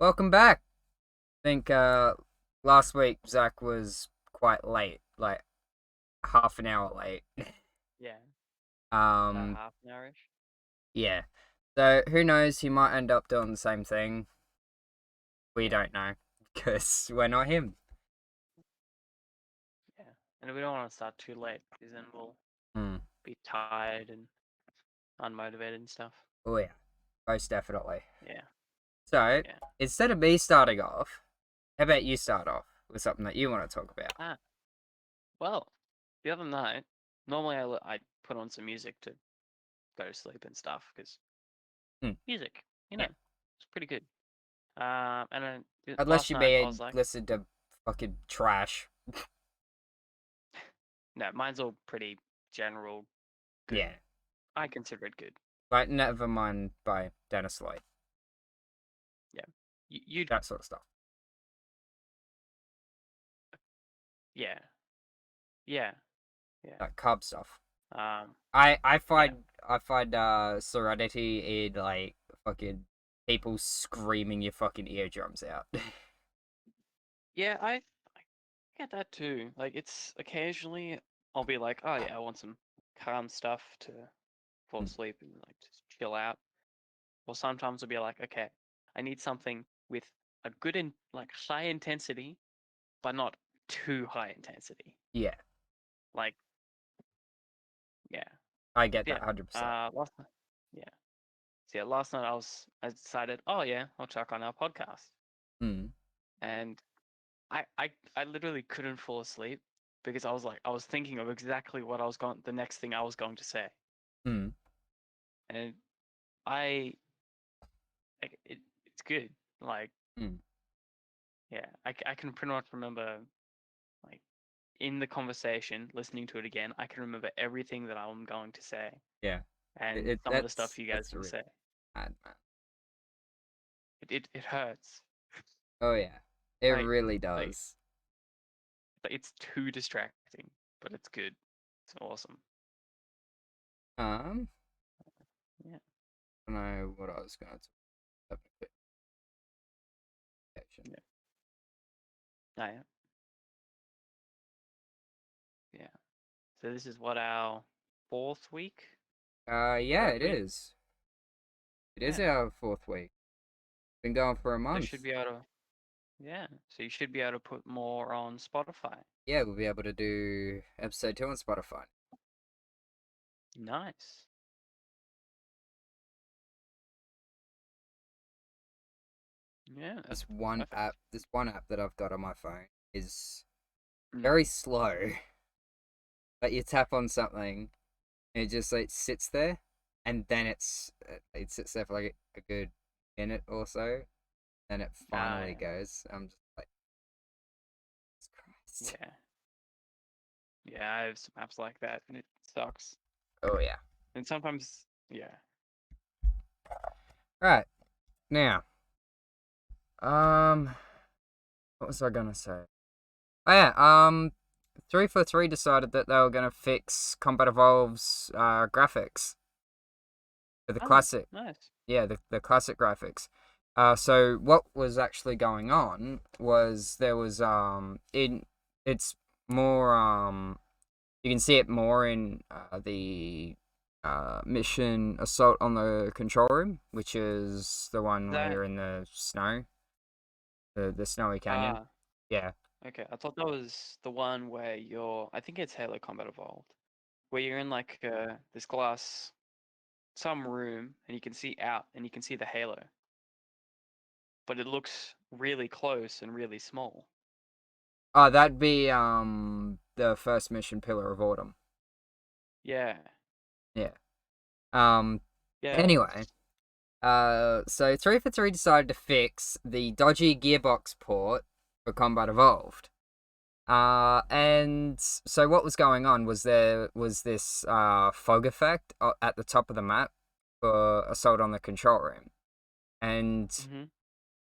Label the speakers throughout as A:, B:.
A: Welcome back. I think last week Zach was quite late, like half an hour late.
B: Yeah, about
A: Um,
B: half an hourish.
A: yeah. So who knows? He might end up doing the same thing. We
B: Yeah,
A: don't know because we're not him.
B: yeah. And we don't want to start too late because then we'll
A: Hmm.
B: be tired and unmotivated and stuff.
A: Oh yeah, most definitely.
B: Yeah,
A: So
B: yeah.
A: instead of me starting off, how about you start off with something that you want to talk about?
B: Ah, well, the other night, normally I put on some music to go to sleep and stuff because
A: Hmm.
B: music,
A: Yeah.
B: it's pretty good. And then
A: Unless
B: last
A: you
B: night I
A: be
B: was like,
A: listen to fucking trash.
B: no, mine's all pretty general, good.
A: Yeah.
B: I consider it good.
A: Like Nevermind by Dennis Lloyd.
B: Yeah, you'd,
A: That sort of stuff.
B: yeah, yeah, yeah.
A: That Cub stuff.
B: Um,
A: I
B: yeah.
A: find serenity in like fucking people screaming your fucking eardrums out.
B: Yeah, I get that too. Like it's occasionally I'll be like, oh yeah, I want some calm stuff to fall asleep and like just chill out. Or sometimes I'll be like, okay, I need something with a good in like high intensity, but not too high intensity.
A: Yeah,
B: Like yeah,
A: I get
B: yeah.
A: that 100%.
B: Last night, yeah. So yeah, last night I decided, oh yeah, I'll check on our podcast,
A: Mm.
B: and I literally couldn't fall asleep because I was thinking of exactly what I was going the next thing I was going to say.
A: Mm.
B: And I it's good. Like
A: Mm.
B: yeah, I can pretty much remember like in the conversation, listening to it again, I can remember everything that I'm going to say
A: Yeah.
B: and some of the stuff you guys
A: That's
B: didn't
A: really
B: say.
A: bad, man.
B: It hurts.
A: Oh yeah. It
B: Like
A: really
B: like
A: does.
B: it's too distracting, but it's good. It's awesome.
A: Um,
B: Yeah.
A: I don't know what I was gonna talk about.
B: Yeah. Oh, yeah. Yeah. So this is what our fourth week,
A: Yeah,
B: third
A: it
B: week.
A: is. It is
B: Yeah.
A: our fourth week. Been going for a
B: So
A: month.
B: should be able to. Yeah. So you should be able to put more on Spotify.
A: Yeah, we'll be able to do episode 2 on Spotify.
B: Nice. Yeah, that's perfect.
A: This one app that I've got on my phone is
B: Mm.
A: very slow. But you tap on something, and it just like sits there, and then it sits there for like a good minute or so, and it
B: Ah,
A: finally
B: yeah.
A: goes. I'm just like, Jesus Christ.
B: Yeah. Yeah, I have some apps like that, and it sucks.
A: Oh yeah.
B: And sometimes, yeah.
A: Right now, um, what was I gonna say? Oh yeah, 343 decided that they were gonna fix Combat Evolved's graphics for the
B: Oh,
A: classic.
B: nice.
A: Yeah, the classic graphics. So what was actually going on was there was in it's more you can see it more in the mission assault on the control room, which is the one where
B: That
A: you're in the snow, the snowy canyon.
B: ah,
A: Yeah.
B: okay. I thought that was the one where you're. I think it's Halo Combat Evolved, where you're in like this glass some room and you can see out and you can see the halo, but it looks really close and really small.
A: Oh, that'd be the first mission, Pillar of Autumn.
B: Yeah,
A: Yeah. Um.
B: yeah.
A: Anyway, so 343 decided to fix the dodgy gearbox port for Combat Evolved. And so what was going on was there was this fog effect at the top of the map for Assault on the Control Room. And
B: Mhm.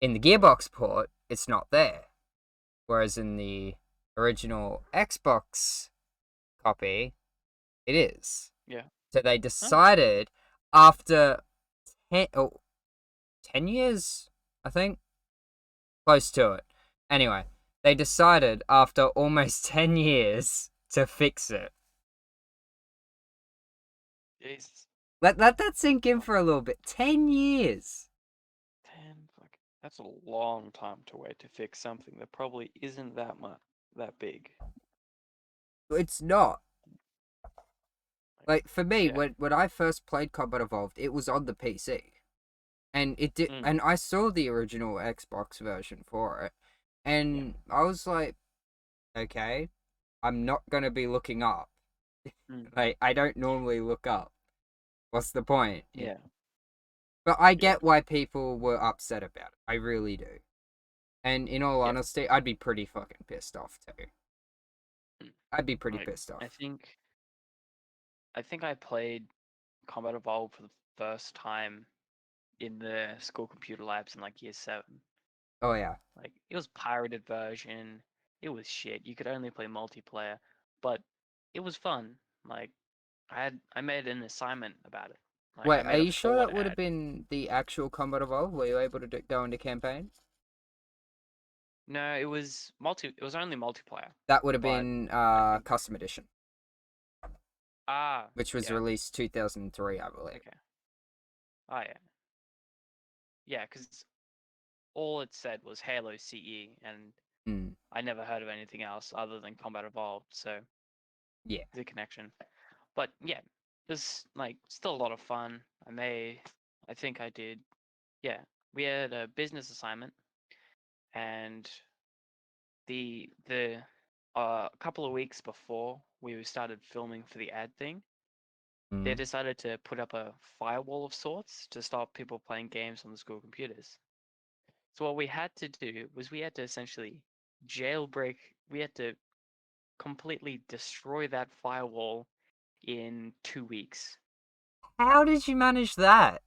A: in the gearbox port, it's not there. Whereas in the original Xbox copy, it is.
B: Yeah.
A: So they
B: Oh.
A: decided after 10, 10 years, I think. Close to it. Anyway, they decided after almost 10 years to fix it.
B: Jesus.
A: Let that sink in for a little bit. 10 years.
B: 10, fuck. That's a long time to wait to fix something that probably isn't that big.
A: It's not. Like, for me,
B: Yeah.
A: when I first played Combat Evolved, it was on the PC. And it did,
B: Mm.
A: and I saw the original Xbox version for it. And I was like, okay, I'm not going to be looking up.
B: Mm.
A: Like, I don't normally look up. What's the point?
B: Yeah.
A: But I
B: Yeah.
A: get why people were upset about it. I really do. And in all
B: Yeah.
A: honesty, I'd be pretty fucking pissed off too.
B: Mm.
A: I'd be pretty
B: Like,
A: pissed
B: I
A: off.
B: think I think I played Combat Evolved for the first time in the school computer labs in like year 7.
A: Oh yeah.
B: Like it was pirated version. It was shit. You could only play multiplayer, but it was fun. Like I made an assignment about it. Like I
A: Wait, are
B: made a
A: you sure
B: forward
A: that would have
B: ad.
A: been the actual Combat Evolved? Were you able to go into campaign?
B: No, it was multi. It was only multiplayer,
A: That would have
B: but
A: been
B: I think
A: custom edition, which was
B: yeah,
A: released 2003, I believe.
B: okay, yeah, yeah, because all it said was Halo CE, and
A: Mm,
B: I never heard of anything else other than Combat Evolved, so
A: yeah.
B: the connection. But yeah, it was like still a lot of fun. I think I did. Yeah, we had a business assignment, and the a couple of weeks before we started filming for the ad thing, they
A: Mm.
B: decided to put up a firewall of sorts to stop people playing games on the school computers. So what we had to do was we had to essentially jailbreak. We had to completely destroy that firewall in 2 weeks.
A: How did you manage that?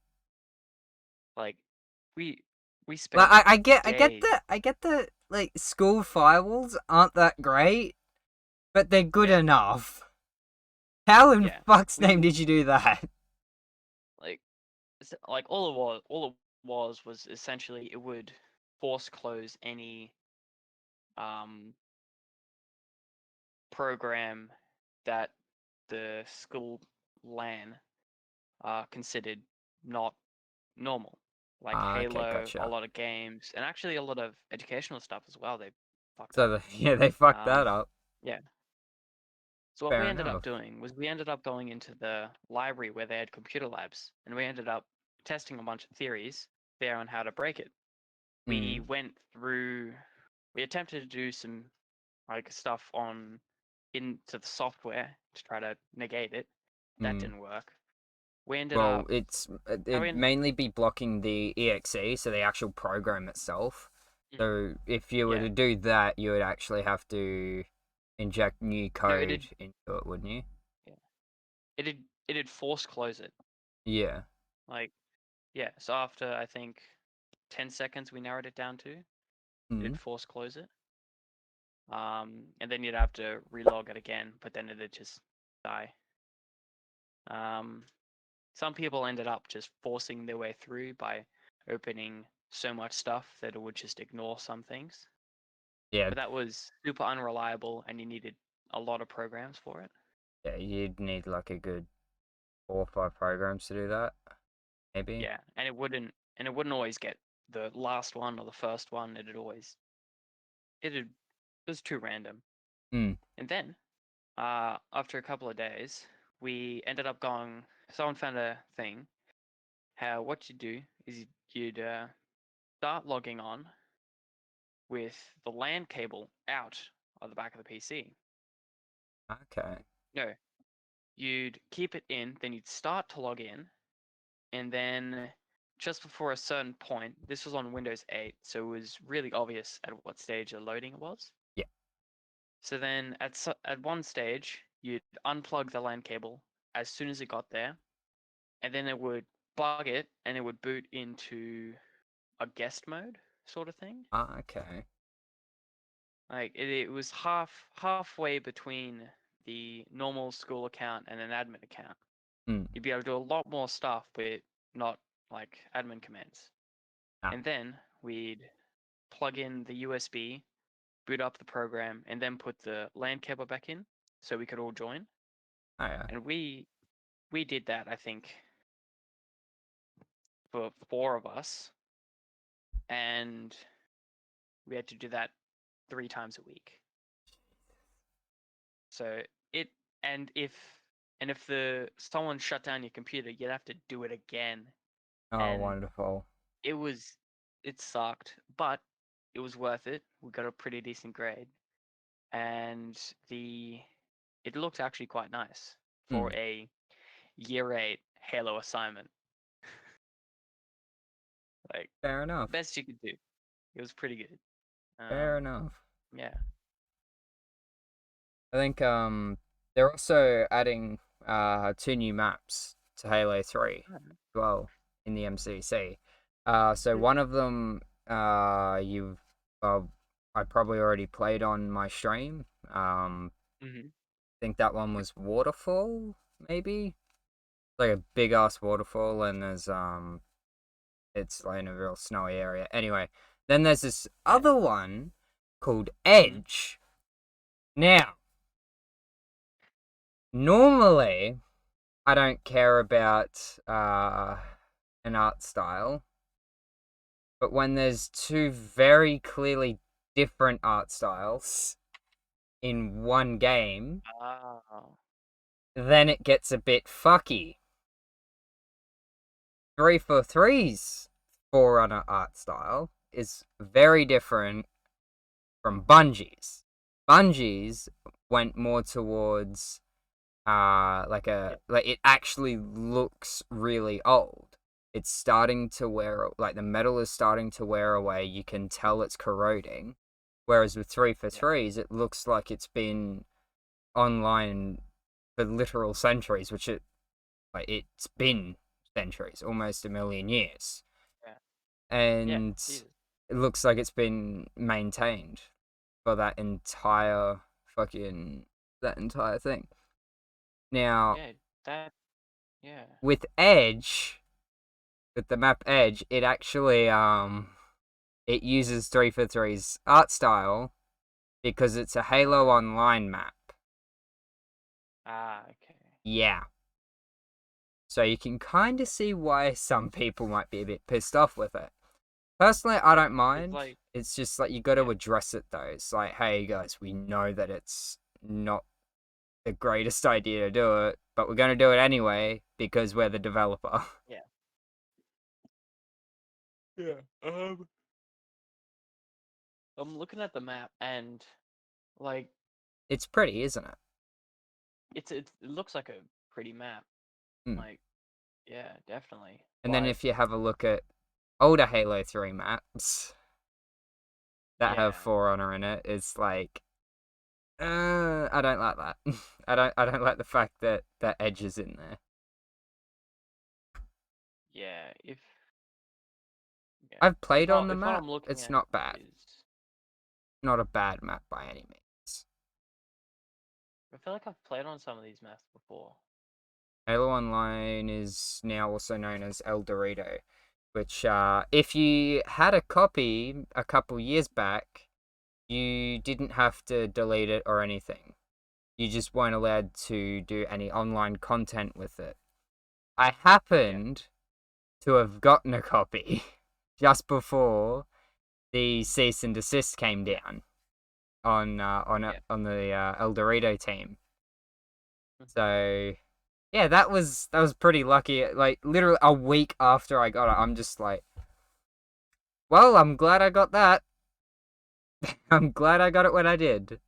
B: Like we we
A: Like,
B: spent days.
A: I get the like school firewalls aren't that great, but they're good
B: Yeah,
A: enough. How in
B: yeah.
A: fuck's name
B: We
A: did you do that?
B: like like all it was essentially it would force close any um program that the school LAN considered not normal, like
A: Ah, okay,
B: Halo, a
A: gotcha.
B: lot of games, and actually a lot of educational stuff as well. They fucked
A: So
B: up.
A: yeah, they fucked that
B: Um,
A: up.
B: yeah. So what we
A: Fair
B: ended up
A: enough.
B: doing was we ended up going into the library where they had computer labs, and we ended up testing a bunch of theories there on how to break it. We
A: Mm,
B: went through, we attempted to do some like stuff on into the software to try to negate it. That
A: mm.
B: didn't work. We ended
A: Well,
B: up
A: it'd
B: having,
A: mainly be blocking the exe, so the actual program itself.
B: mm,
A: So if you were
B: yeah,
A: to do that, you would actually have to inject new
B: no, it
A: code
B: did,
A: into it, wouldn't you?
B: yeah, it did force close it.
A: Yeah.
B: Like, yeah. So after I think 10 seconds, we narrowed it down to
A: Mm.
B: it'd force close it. And then you'd have to relog it again, but then it'd just die. Um, some people ended up just forcing their way through by opening so much stuff that it would just ignore some things.
A: Yeah.
B: But that was super unreliable, and you needed a lot of programs for it.
A: Yeah. You'd need like a good 4 or 5 programs to do that, maybe.
B: Yeah, and it wouldn't always get the last one or the first one. It was too random.
A: Mm.
B: And then, after a couple of days, we ended up going. Someone found a thing. How what you do is you'd start logging on with the LAN cable out of the back of the PC.
A: Okay.
B: No, you'd keep it in, then you'd start to log in, and then just before a certain point, this was on Windows 8, so it was really obvious at what stage of loading it was.
A: Yeah.
B: So then at one stage, you'd unplug the LAN cable as soon as it got there, and then it would bug it and it would boot into a guest mode sort of thing.
A: Ah, okay.
B: Like it was halfway between the normal school account and an admin account.
A: Mm.
B: You'd be able to do a lot more stuff, but not like admin commands.
A: Ah.
B: And then we'd plug in the USB, boot up the program, and then put the LAN cable back in so we could all join.
A: Oh yeah.
B: And we did that, I think, for 4 of us, and we had to do that 3 times a week. So it and if someone shut down your computer, you'd have to do it again.
A: Oh,
B: And
A: wonderful.
B: it sucked, but it was worth it. We got a pretty decent grade, and it looked actually quite nice for a year 8 Halo assignment. Like,
A: Fair enough.
B: best you could do. It was pretty good.
A: Fair enough.
B: Yeah.
A: I think they're also adding 2 new maps to Halo 3 as well in the MCC. So one of them I probably already played on my stream. I think that one was Waterfall, maybe? Like a big ass waterfall, and there's it's like in a real snowy area. Anyway, then there's this other one called Edge. Now, normally, I don't care about an art style, but when there's 2 very clearly different art styles in one game, then it gets a bit fucky. 343's Forerunner art style is very different from Bungie's. Bungie's went more towards like it actually looks really old. It's starting to wear, like the metal is starting to wear away. You can tell it's corroding. Whereas with 343's, it looks like it's been online for literal centuries, which it's been centuries, almost a million years.
B: Yeah.
A: And it looks like it's been maintained for that entire thing. Now, with Edge, with the map Edge, it actually it uses 343's art style because it's a Halo Online map.
B: Okay.
A: Yeah. So you can kind of see why some people might be a bit pissed off with it. Personally, I don't mind. It's just like you got to address it though. It's like, hey guys, we know that it's not the greatest idea to do it, but we're going to do it anyway because we're the developer.
B: Yeah. Yeah. I'm looking at the map and like
A: it's pretty, isn't it?
B: It looks like a pretty map. Like, yeah, definitely.
A: And then if you have a look at older Halo 3 maps that have Forerunner in it, it's like I don't like that. I don't like the fact that Edge is in there.
B: Yeah,
A: I've played on the map. It's not bad.
B: Is...
A: Not a bad map by any means.
B: I feel like I've played on some of these maps before.
A: Halo Online is now also known as El Dorado, which if you had a copy a couple years back, you didn't have to delete it or anything. You just weren't allowed to do any online content with it. I happened to have gotten a copy just before the cease and desist came down on the El Dorado team. So yeah, that was pretty lucky. Like literally a week after I got it, I'm just like, well, I'm glad I got that. I'm glad I got it when I did.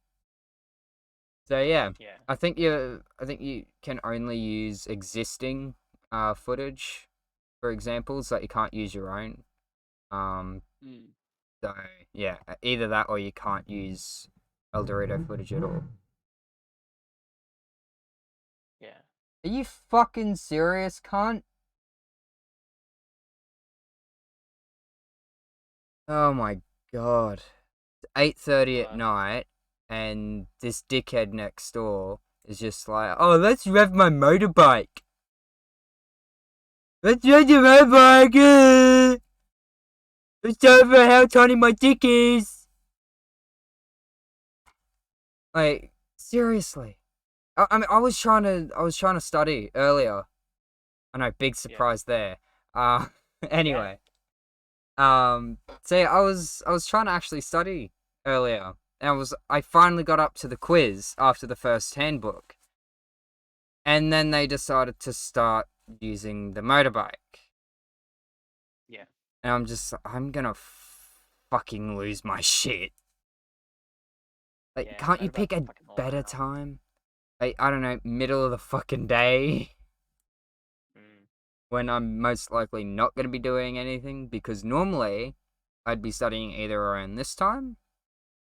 A: So yeah. I think you can only use existing footage for examples, like you can't use your own. So yeah, either that or you can't use El Dorado footage at all.
B: Yeah.
A: Are you fucking serious, cunt? Oh my god. It's 8:30 at night, and this dickhead next door is just like, oh, let's rev my motorbike. Let's rev your motorbike. It's over how tiny my dick is. Like, seriously. I mean, I was trying to study earlier. I know, big
B: Yeah.
A: surprise there. Uh,
B: Yeah.
A: anyway. So yeah, I was trying to actually study earlier. And I finally got up to the quiz after the first handbook. And then they decided to start using the motorbike.
B: Yeah.
A: And I'm gonna fucking lose my shit. Like,
B: Yeah.
A: can't you pick
B: Motorbikes are
A: a
B: fucking
A: better
B: loud.
A: time? Like, I don't know, middle of the fucking day
B: Mm.
A: when I'm most likely not gonna be doing anything, because normally I'd be studying either around this time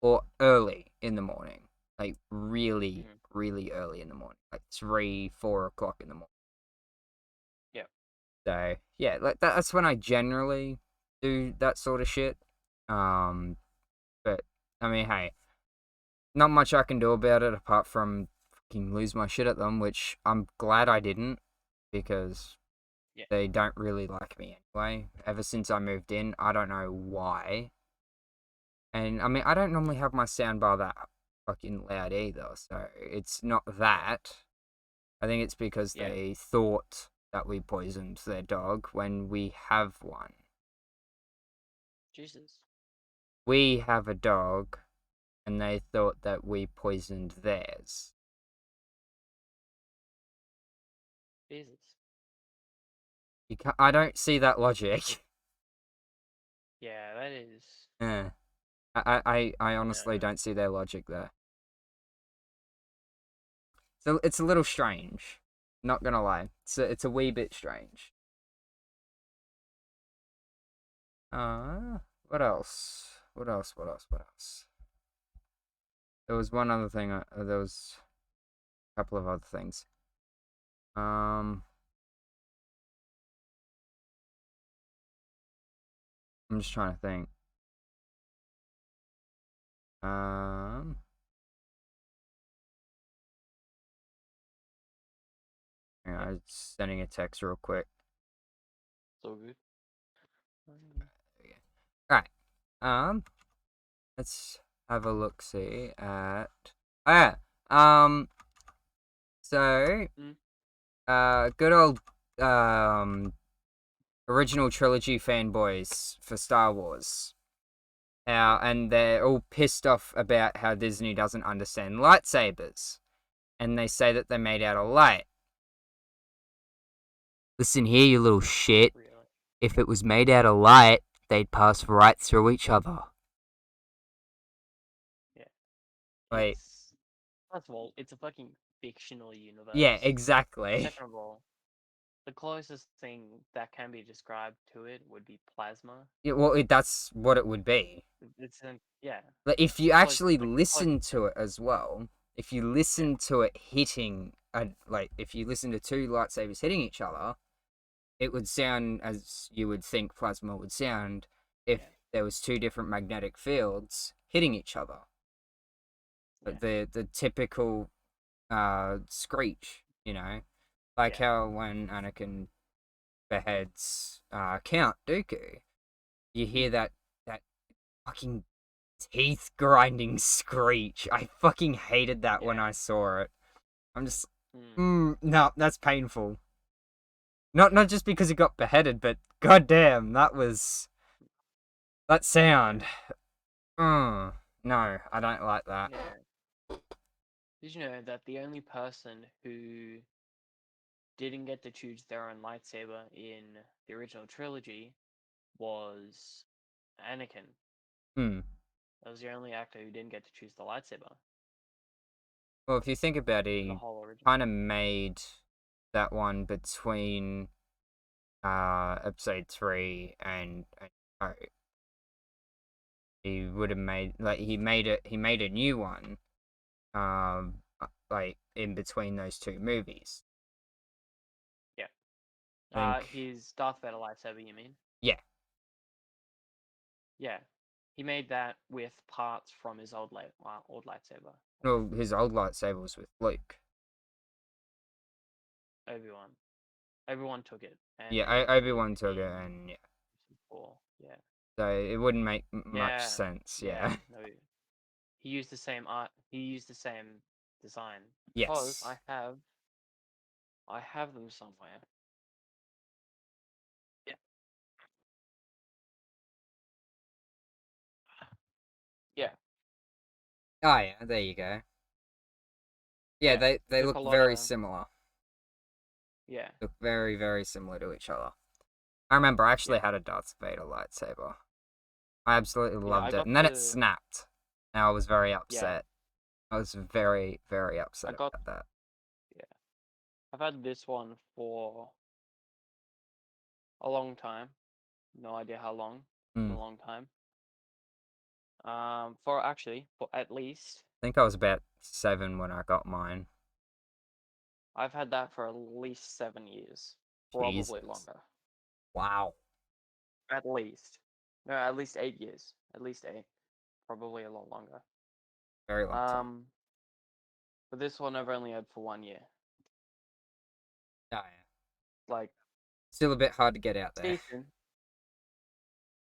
A: or early in the morning. Like, really,
B: Mm.
A: really early in the morning. Like 3, 4 o'clock in the morning.
B: Yeah.
A: So, yeah, like that's when I generally do that sort of shit. Um, but, I mean, hey, not much I can do about it apart from fucking lose my shit at them, which I'm glad I didn't, because
B: Yeah.
A: they don't really like me anyway. Ever since I moved in, I don't know why. And I mean, I don't normally have my soundbar that fucking loud either, so it's not that. I think it's because
B: Yeah.
A: they thought that we poisoned their dog when we have one.
B: Jesus.
A: We have a dog, and they thought that we poisoned theirs.
B: Jesus.
A: I don't see that logic.
B: Yeah, that is.
A: Yeah. I
B: No.
A: honestly don't see their logic there. So it's a little strange. Not gonna lie. It's a wee bit strange. What else? What else? What else? What else? There was one other thing. There was a couple of other things. Um, I'm just trying to think. Um, hang on,
B: Yeah.
A: I'm just sending a text real quick.
B: So good.
A: All right. Let's have a look. See at. Oh, yeah. Um. So,
B: Mm.
A: good old original trilogy fanboys for Star Wars. And they're all pissed off about how Disney doesn't understand lightsabers. And they say that they're made out of light. Listen here, you little shit.
B: Really.
A: If it was made out of light, they'd pass right through each other.
B: Yeah.
A: Wait,
B: It's first of all, it's a fucking fictional
A: yeah,
B: universe.
A: exactly.
B: Second of all, the closest thing that can be described to it would be plasma.
A: Yeah, well, that's what it would be.
B: It's yeah.
A: But if you
B: The close
A: actually
B: like
A: listen to it as well, if you
B: yeah.
A: listen to it hitting, like if you listen to two lightsabers hitting each other, it would sound as you would think plasma would sound if
B: Yeah.
A: there was two different magnetic fields hitting each other.
B: Yeah.
A: But the typical screech, like
B: Yeah.
A: how when Anakin beheads Count Dooku, you hear
B: Mm.
A: that fucking teeth grinding screech. I fucking hated that when
B: Yeah.
A: I saw it. I'm just,
B: Mm.
A: no, that's painful. Not just because he got beheaded, but goddamn, that
B: Yeah.
A: sound. No, I don't like that.
B: Yeah. Did you know that the only person who didn't get to choose their own lightsaber in the original trilogy was Anakin?
A: Hmm.
B: That was the only actor who didn't get to choose the lightsaber
A: Well, if you think about it,
B: in the
A: he
B: whole original.
A: kind of made that one between episode 3 and oh, he would have made like he made a new one like in between those two movies.
B: Yeah.
A: I think
B: His Darth Vader lightsaber, you mean?
A: yeah.
B: Yeah. He made that with parts from his old lightsaber.
A: Well, his old lightsaber was with Luke.
B: Obi-Wan. Obi-Wan took it and
A: Yeah,
B: made it
A: Obi-Wan took it,
B: in
A: and yeah.
B: 4. Yeah.
A: So it wouldn't make much
B: Yeah,
A: sense.
B: yeah.
A: Yeah.
B: No, he used the same art. He used the same design because
A: Yes.
B: I have them somewhere. Yeah, yeah,
A: Oh yeah, there you go. Yeah,
B: yeah.
A: they
B: Took
A: look
B: a lot
A: very
B: of
A: similar.
B: yeah,
A: Look very, very similar to each other. I remember I actually
B: yeah,
A: had a Darth Vader lightsaber. I absolutely
B: yeah. I
A: loved it.
B: got
A: And then it
B: the
A: snapped. And I was very
B: yeah.
A: upset. I was very, very
B: I
A: upset
B: got
A: about that.
B: yeah. I've had this one for a long time. No idea how long. A
A: Mm.
B: long time. For at least
A: I think I was about 7 when I got mine.
B: I've had that for at least 7 years, probably
A: Jesus.
B: longer.
A: Wow.
B: At least, no, at least 8 years. At least eight, probably a lot longer.
A: Very long time.
B: Um, but this one I've only had for 1 year.
A: Oh, yeah.
B: Like
A: Still a bit hard to get out
B: it's
A: there.
B: decent.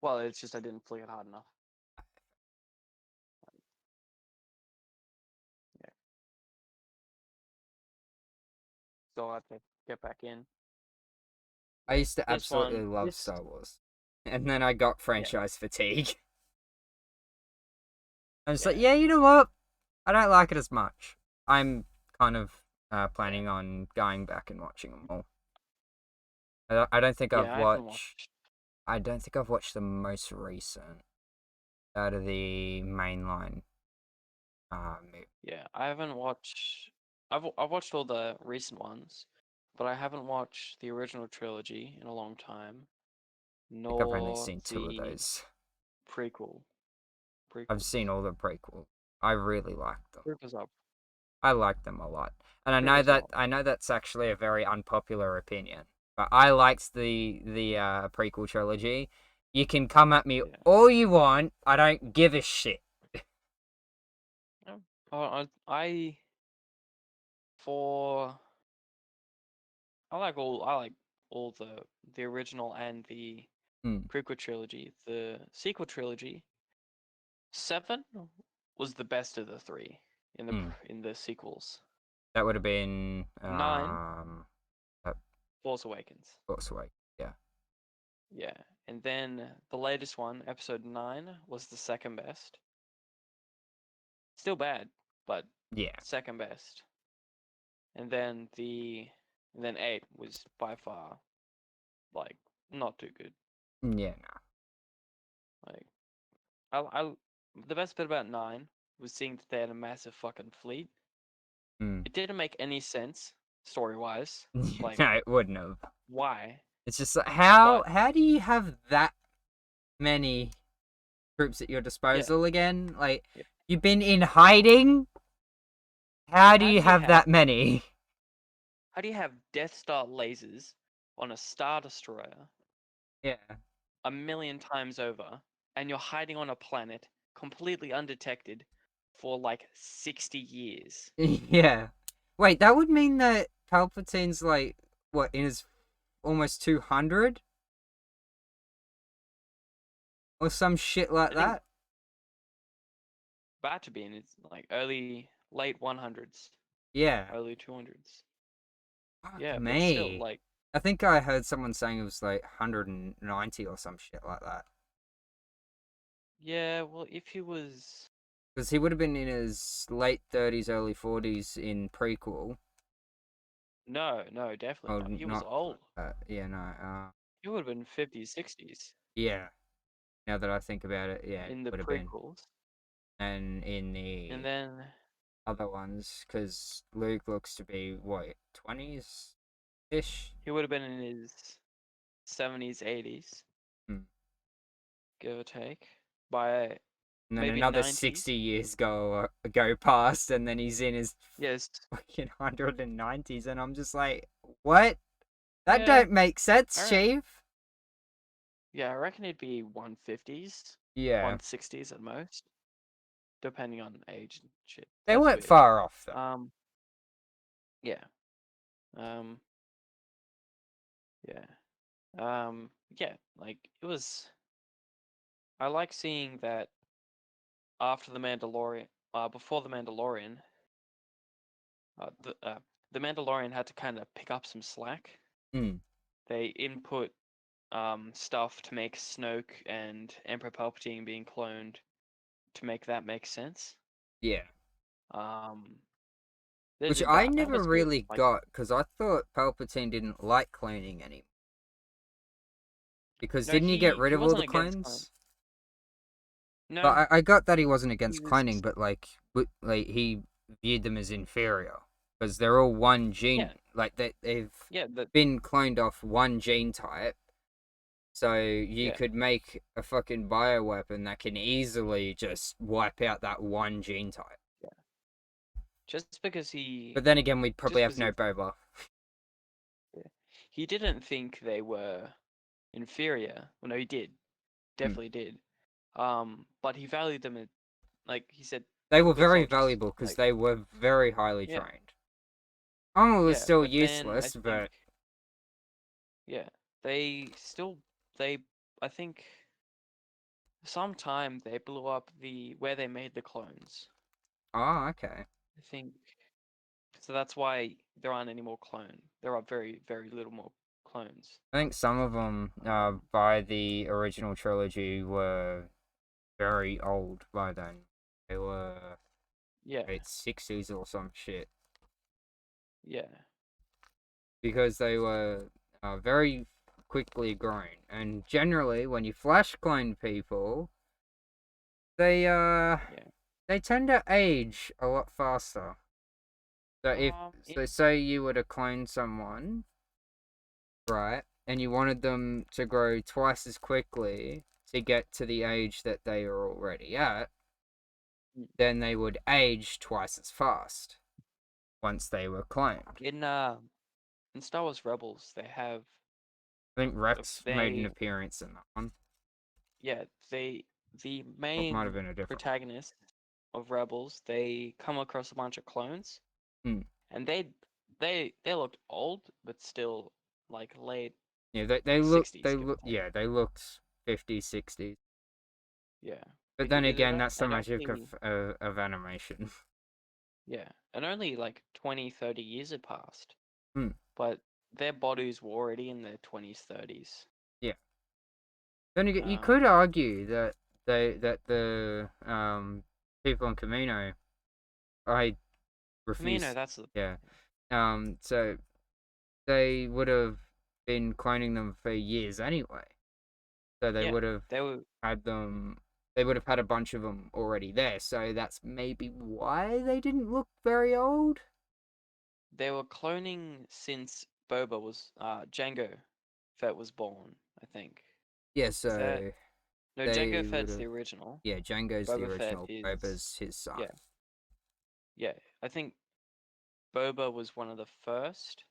B: Well, it's just I didn't flick it hard enough. Yeah, so I have to get back in.
A: I
B: Yeah,
A: used to
B: this
A: absolutely
B: one,
A: love
B: this
A: Star Wars. And then I got
B: yeah,
A: franchise fatigue. I was like,
B: yeah,
A: yeah, you know what? I don't like it as much. I'm kind of
B: yeah,
A: planning on going back and watching them all. I don't think I've
B: yeah. I haven't
A: watched.
B: watched.
A: I don't think I've watched the most recent out of the mainline movie.
B: Yeah, I haven't watched. I've watched all the recent ones, but I haven't watched the original trilogy in a long time,
A: I think I've only
B: nor
A: seen 2 of
B: the
A: those.
B: prequel.
A: I've seen
B: Prequels.
A: all the prequels. I really like them.
B: Prequels up.
A: I like them a lot, and
B: Prequels are.
A: I know that's actually a very unpopular opinion, but I liked the prequel trilogy. You can come at me
B: Yeah.
A: all you want. I don't give a shit.
B: Yeah. I for I like all the original and the
A: Hmm.
B: prequel trilogy. The sequel trilogy, seven was the best of the three
A: Hmm.
B: in the sequels.
A: That would have been
B: Nine,
A: uh,
B: Force Awakens.
A: Force Awakens. Yeah.
B: Yeah, and then the latest one, episode 9, was the second best. Still bad, but
A: Yeah.
B: second best. And then and then 8 was by far like not too good.
A: Yeah.
B: Like I the best bit about 9 was seeing that they had a massive fucking fleet.
A: No.
B: It didn't make any sense story-wise. Like
A: No, it wouldn't have.
B: why?
A: It's just like
B: But
A: how do you have that many troops at your
B: yeah,
A: disposal again? Like
B: yeah.
A: you've been in hiding. How do
B: How
A: you
B: do you
A: have
B: have
A: that many?
B: how do you have Death Star lasers on a Star Destroyer
A: Yeah.
B: a million times over, and you're hiding on a planet completely undetected for like 60 years.
A: Yeah. Wait, that would mean that Palpatine's like what in his almost 200 or some shit like
B: I think
A: that.
B: about to be in its like late 100s,
A: Yeah.
B: early 200s.
A: Fuck
B: Yeah, but still,
A: me.
B: like,
A: I think I heard someone saying it was like 190 or some shit like that.
B: yeah, well, if he was.
A: Because he would have been in his late 30s, early 40s in prequel.
B: No, no, definitely
A: Oh,
B: not. He was
A: not.
B: old.
A: Yeah, no.
B: He would have been 50s, 60s
A: Yeah. Now that I think about it, yeah, it
B: in the
A: would have been.
B: prequels.
A: And in
B: And
A: the
B: then
A: other ones, because Luke looks to be, what, 20s ish?
B: he would have been in his 70s, 80s,
A: Hmm.
B: give or take, by
A: And then
B: maybe
A: another
B: 90s.
A: 60 years go past, and then he's in his
B: Yes.
A: fucking 190s, and I'm just like, what? That
B: Yeah.
A: don't make sense,
B: I re-
A: Chief.
B: yeah, I reckon it'd be 150s,
A: Yeah.
B: 160s at most, depending on age and shit.
A: They
B: That's
A: weren't
B: weird.
A: far off, though.
B: Yeah. Um, yeah. Yeah, like I like seeing that after the Mandalorian, before the Mandalorian, the Mandalorian had to kind of pick up some slack.
A: Hmm.
B: They input stuff to make Snoke and Emperor Palpatine being cloned to make that make sense.
A: Yeah.
B: Um, they
A: Which
B: did
A: I
B: that. That
A: never
B: was good.
A: really
B: Like,
A: got, because I thought Palpatine didn't like cloning anymore. Because
B: no,
A: didn't he get rid
B: he
A: of all
B: wasn't
A: the
B: against
A: clones?
B: clones. No,
A: But I got that he wasn't
B: he
A: against
B: was.
A: cloning, but like he viewed them as inferior because they're all one
B: Yeah,
A: gene. Like they've
B: yeah,
A: been cloned off one gene type, so you
B: yeah.
A: could make a fucking bioweapon that can easily just wipe out that one gene type.
B: Yeah. Just because he,
A: But then again, we'd probably
B: just
A: have
B: because
A: no
B: he,
A: Boba.
B: yeah. He didn't think they were inferior. Well, no, he did,
A: Hmm.
B: definitely did. But he valued them. Like he said,
A: They were
B: good
A: very
B: soldiers.
A: valuable because
B: Like,
A: they were very highly
B: yeah,
A: trained. Armor was
B: yeah.
A: still
B: But then I
A: useless,
B: think,
A: but
B: yeah, they still, they, I think, sometime they blew up where they made the clones.
A: oh, okay.
B: I think so. That's why there aren't any more clone. There are very, very little more clones.
A: I think some of them,
B: Um,
A: by the original trilogy, were very old by then. They were
B: yeah,
A: late 60s or some shit.
B: yeah,
A: Because they were very quickly grown. And generally, when you flash clone people, they
B: yeah.
A: they tend to age a lot faster. So if
B: In,
A: so, say you were to clone someone, right, and you wanted them to grow twice as quickly to get to the age that they are already at, then they would age twice as fast once they were cloned.
B: in uh, in Star Wars Rebels, they have
A: I think
B: the
A: Rex made an
B: they
A: appearance in that one.
B: yeah the
A: Or it might have
B: main
A: been a different one.
B: protagonist of Rebels. They come across a bunch of clones,
A: Hmm.
B: and they looked old, but still like late
A: Yeah,
B: like 60s, give or take.
A: they looked 50s, 60s.
B: Yeah,
A: But
B: it,
A: then
B: it,
A: again,
B: it,
A: that's the
B: and
A: magic
B: only
A: of animation.
B: yeah, and only like 20, 30 years had passed,
A: Hmm.
B: but their bodies were already in their 20s, 30s.
A: Yeah. Then you could
B: Um,
A: argue that the people on Camino, I
B: Camino,
A: refuse.
B: that's the
A: Yeah. So they would have been cloning them for years anyway. So they
B: yeah,
A: would have
B: they were
A: had them. They would have had a bunch of them already there. So that's maybe why they didn't look very old.
B: they were cloning since Boba was Jango Fett was born, I think.
A: Yeah.
B: Is that
A: So
B: no Jango
A: they would
B: Fett's
A: have.
B: the original.
A: Yeah, Django's the
B: Boba Fett
A: original.
B: is
A: Boba's his son.
B: yeah, yeah. I think Boba was one of the first,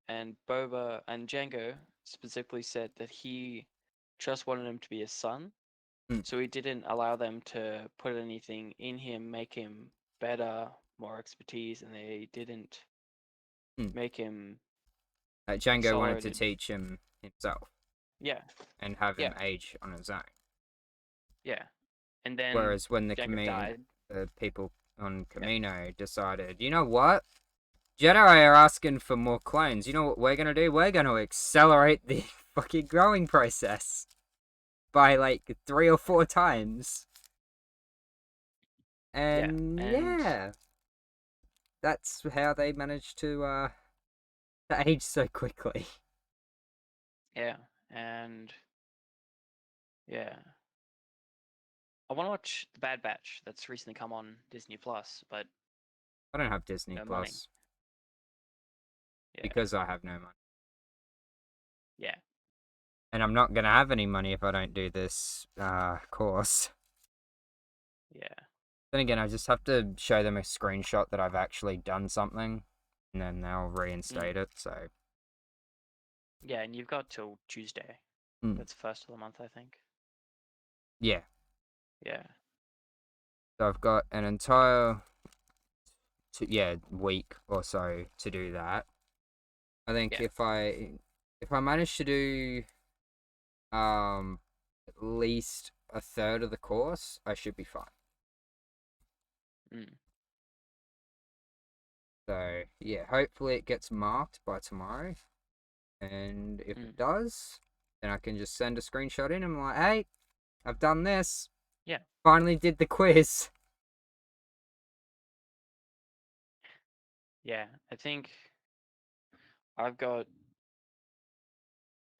B: and Boba and Jango specifically said that he just wanted him to be a son,
A: Hmm.
B: so he didn't allow them to put anything in him, make him better, more expertise, and they didn't
A: Hmm.
B: make him
A: Django wanted to
B: accelerated.
A: teach him himself
B: Yeah,
A: and have him
B: yeah,
A: age on his own.
B: yeah. And then
A: Whereas when
B: Jango died.
A: the people on
B: Yeah,
A: Camino decided, you know what? Jedi are asking for more clones. You know what we're gonna do? We're gonna accelerate the fucking growing process by like 3 or 4 times.
B: yeah,
A: And
B: and
A: yeah, that's how they managed to age so quickly.
B: yeah, and yeah. I want to watch The Bad Batch. That's recently come on Disney Plus, but
A: I don't have Disney
B: no money.
A: Plus
B: Yeah,
A: because I have no money.
B: yeah,
A: And I'm not gonna have any money if I don't do this course.
B: yeah.
A: Then again, I just have to show them a screenshot that I've actually done something, and then they'll
B: Mm.
A: reinstate it. So,
B: Yeah, and you've got till Tuesday.
A: mm,
B: That's first of the month, I think.
A: yeah.
B: Yeah,
A: So I've got an entire, week or so to do that. I think
B: yeah,
A: if I manage to do at least a third of the course, I should be fine.
B: Mm.
A: So yeah, hopefully it gets marked by tomorrow, and if
B: Mm.
A: it does, then I can just send a screenshot in and I'm like, hey, I've done this.
B: Yeah.
A: Finally did the quiz.
B: Yeah. I think I've got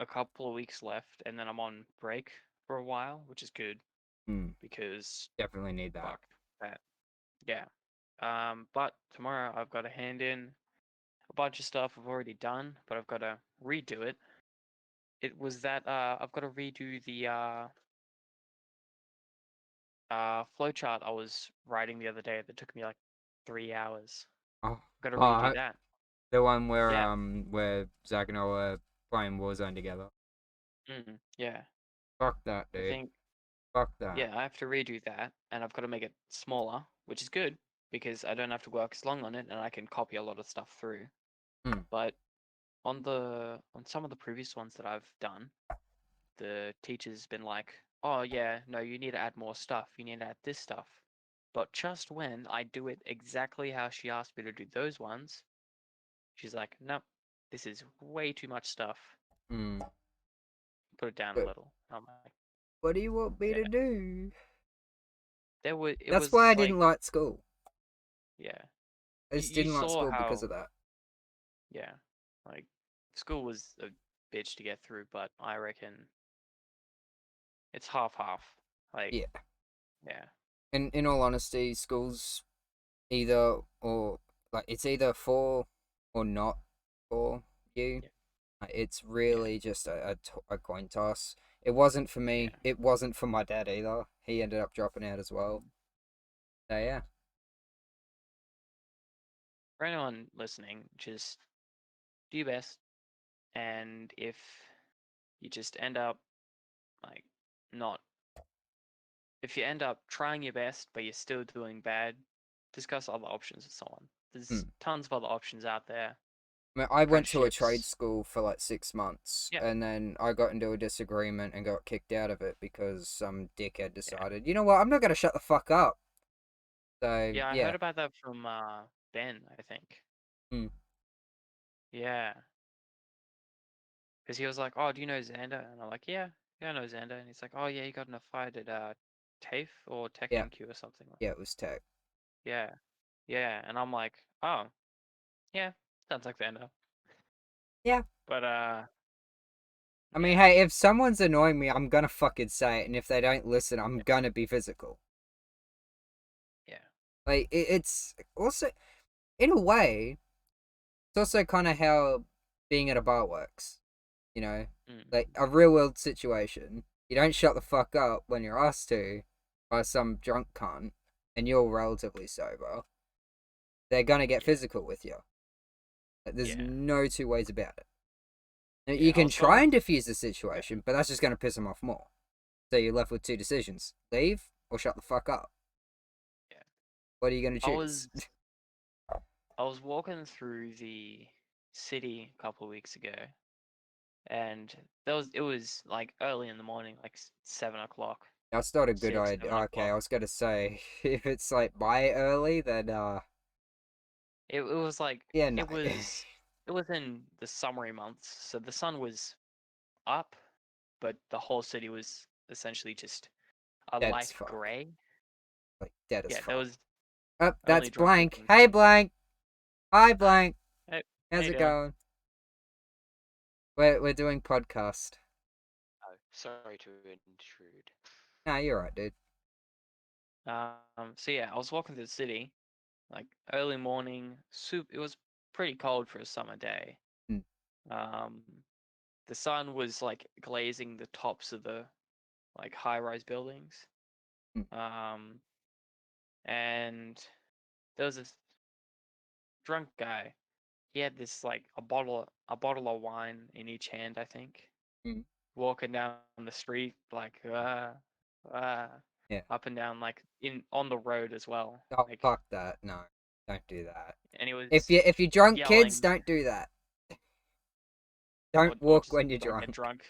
B: a couple of weeks left, and then I'm on break for a while, which is good because
A: Definitely need that.
B: fuck that. Yeah. But tomorrow I've got to hand in a bunch of stuff I've already done, but I've got to redo it. It was that I've got to redo the flowchart I was writing the other day that took me like 3 hours.
A: Oh,
B: I've got to redo
A: fuck.
B: that.
A: The one
B: Yeah.
A: where Zach and I were playing Warzone together.
B: Yeah.
A: Fuck that,
B: I
A: dude.
B: think
A: Fuck that.
B: yeah, I have to redo that, and I've got to make it smaller, which is good because I don't have to work as long on it, and I can copy a lot of stuff through.
A: Mm.
B: But on some of the previous ones that I've done, the teacher's been like, "Oh yeah, no, you need to add more stuff. You need to add this stuff." But just when I do it exactly how she asked me to do those ones, she's like, "Nope, this is way too much stuff.
A: Mm.
B: Put it down a
A: But
B: little." I'm like,
A: what do you want me to
B: "Yeah."
A: do?
B: It
A: That's why
B: was
A: I
B: like,
A: didn't like school.
B: yeah,
A: I just
B: you
A: didn't like
B: saw
A: school because
B: how,
A: of that.
B: yeah, like school was a bitch to get through, but I reckon it's half half. Like,
A: Yeah.
B: yeah,
A: In all honesty, school's either or like it's either for or not for you.
B: yeah,
A: It's
B: yeah,
A: really just a coin toss. It wasn't for
B: yeah.
A: me. It wasn't for my dad either. He ended up dropping out as well.
B: Mm.
A: So yeah.
B: For anyone listening, just do your best, and if you just end up like not, if you end up trying your best but you're still doing bad, discuss other options with someone. There's
A: Hmm.
B: tons of other options out there.
A: I mean, I went to a trade
B: Apprenticeships.
A: school for like 6 months,
B: Yeah,
A: and then I got into a disagreement and got kicked out of it because some dickhead
B: yeah,
A: decided, you know what, I'm not gonna shut the fuck up. So
B: yeah. I
A: yeah.
B: heard about that from Ben, I think.
A: Hmm.
B: Yeah, because he was like, "Oh, do you know Xander?" And I'm like, "Yeah, yeah, I know Xander." And he's like, "Oh, yeah, you got in a fight at TAFE or Tech
A: Yeah.
B: NQ or something."
A: Yeah, it was tech.
B: Yeah, yeah. And I'm like, "Oh, yeah, sounds like Xander."
A: Yeah.
B: But
A: I mean,
B: yeah,
A: hey, if someone's annoying me, I'm gonna fucking say it, and if they don't listen, I'm
B: yeah,
A: gonna be physical.
B: yeah,
A: Like, it's also, in a way, it's also kind of how being at a bar works. You know, like
B: mm,
A: a real world situation. You don't shut the fuck up when you're asked to by some drunk cunt, and you're relatively sober. They're gonna get
B: yeah,
A: physical with you. Like, there's
B: yeah,
A: no two ways about it. Now, you
B: yeah. I
A: can
B: was
A: try
B: going,
A: and diffuse the
B: yeah,
A: situation, but that's just gonna piss them off more. So you're left with two decisions: leave or shut the fuck up.
B: yeah.
A: What are you gonna
B: I
A: choose?
B: was I was walking through the city a couple of weeks ago, and it was like early in the morning, like 7 o'clock,
A: That's not a good
B: six,
A: idea.
B: seven
A: Okay, I
B: o'clock.
A: was gonna say if it's like by early, then
B: It was like
A: yeah, no,
B: it was in the summery months, so the sun was up, but the whole city was essentially just a
A: dead as
B: light
A: fuck,
B: gray.
A: like dead as
B: Yeah, there
A: fuck.
B: was
A: Oh, that's
B: only drunk
A: Blank.
B: people in the
A: Hey,
B: city.
A: Blank. Hi,
B: Hi,
A: Blank.
B: hey, how
A: How's
B: you
A: it
B: doing?
A: going? We're doing podcast.
C: Oh, sorry to intrude.
A: Nah, you're right, dude.
B: So yeah, I was walking through the city, like early morning. It was pretty cold for a summer day.
A: Mm,
B: Um, the sun was like glazing the tops of the like high-rise buildings.
A: mm,
B: Um, and there was this drunk guy. He had this like a bottle of wine in each hand, I think,
A: mm.
B: walking down the street like ah,
A: Yeah.
B: up and down like in on the road as well.
A: Oh,
B: Like,
A: fuck that. No, don't do that.
B: and he
A: If
B: was
A: you drunk kids,
B: yelling
A: don't do that. Don't
B: or
A: walk
B: just
A: when you're
B: don't get
A: drunk.
B: drunk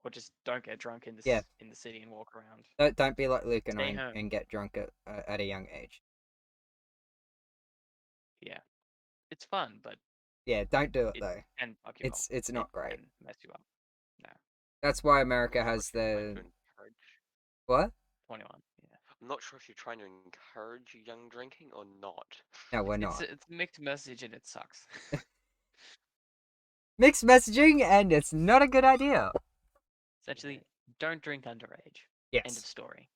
B: or just don't get drunk in
A: Yeah.
B: in the city and walk around.
A: Don't be like Luke and
B: Stay
A: I
B: home.
A: and get drunk at a young age.
B: Yeah, it's fun, but
A: Yeah, don't do it
B: it
A: though.
B: can fuck you up.
A: It's not great.
B: Can mess you up. No,
A: That's why
C: I'm
A: America
C: not sure
A: has
C: if you're trying
A: the
C: to encourage.
A: what?
B: 21. Yeah,
C: I'm not sure if you're trying to encourage young drinking or not.
A: No, we're
B: it's
A: not.
B: a mixed message and it sucks.
A: Mixed messaging, and it's not a good idea.
B: Essentially, don't drink underage. End of
A: Yes.
B: story.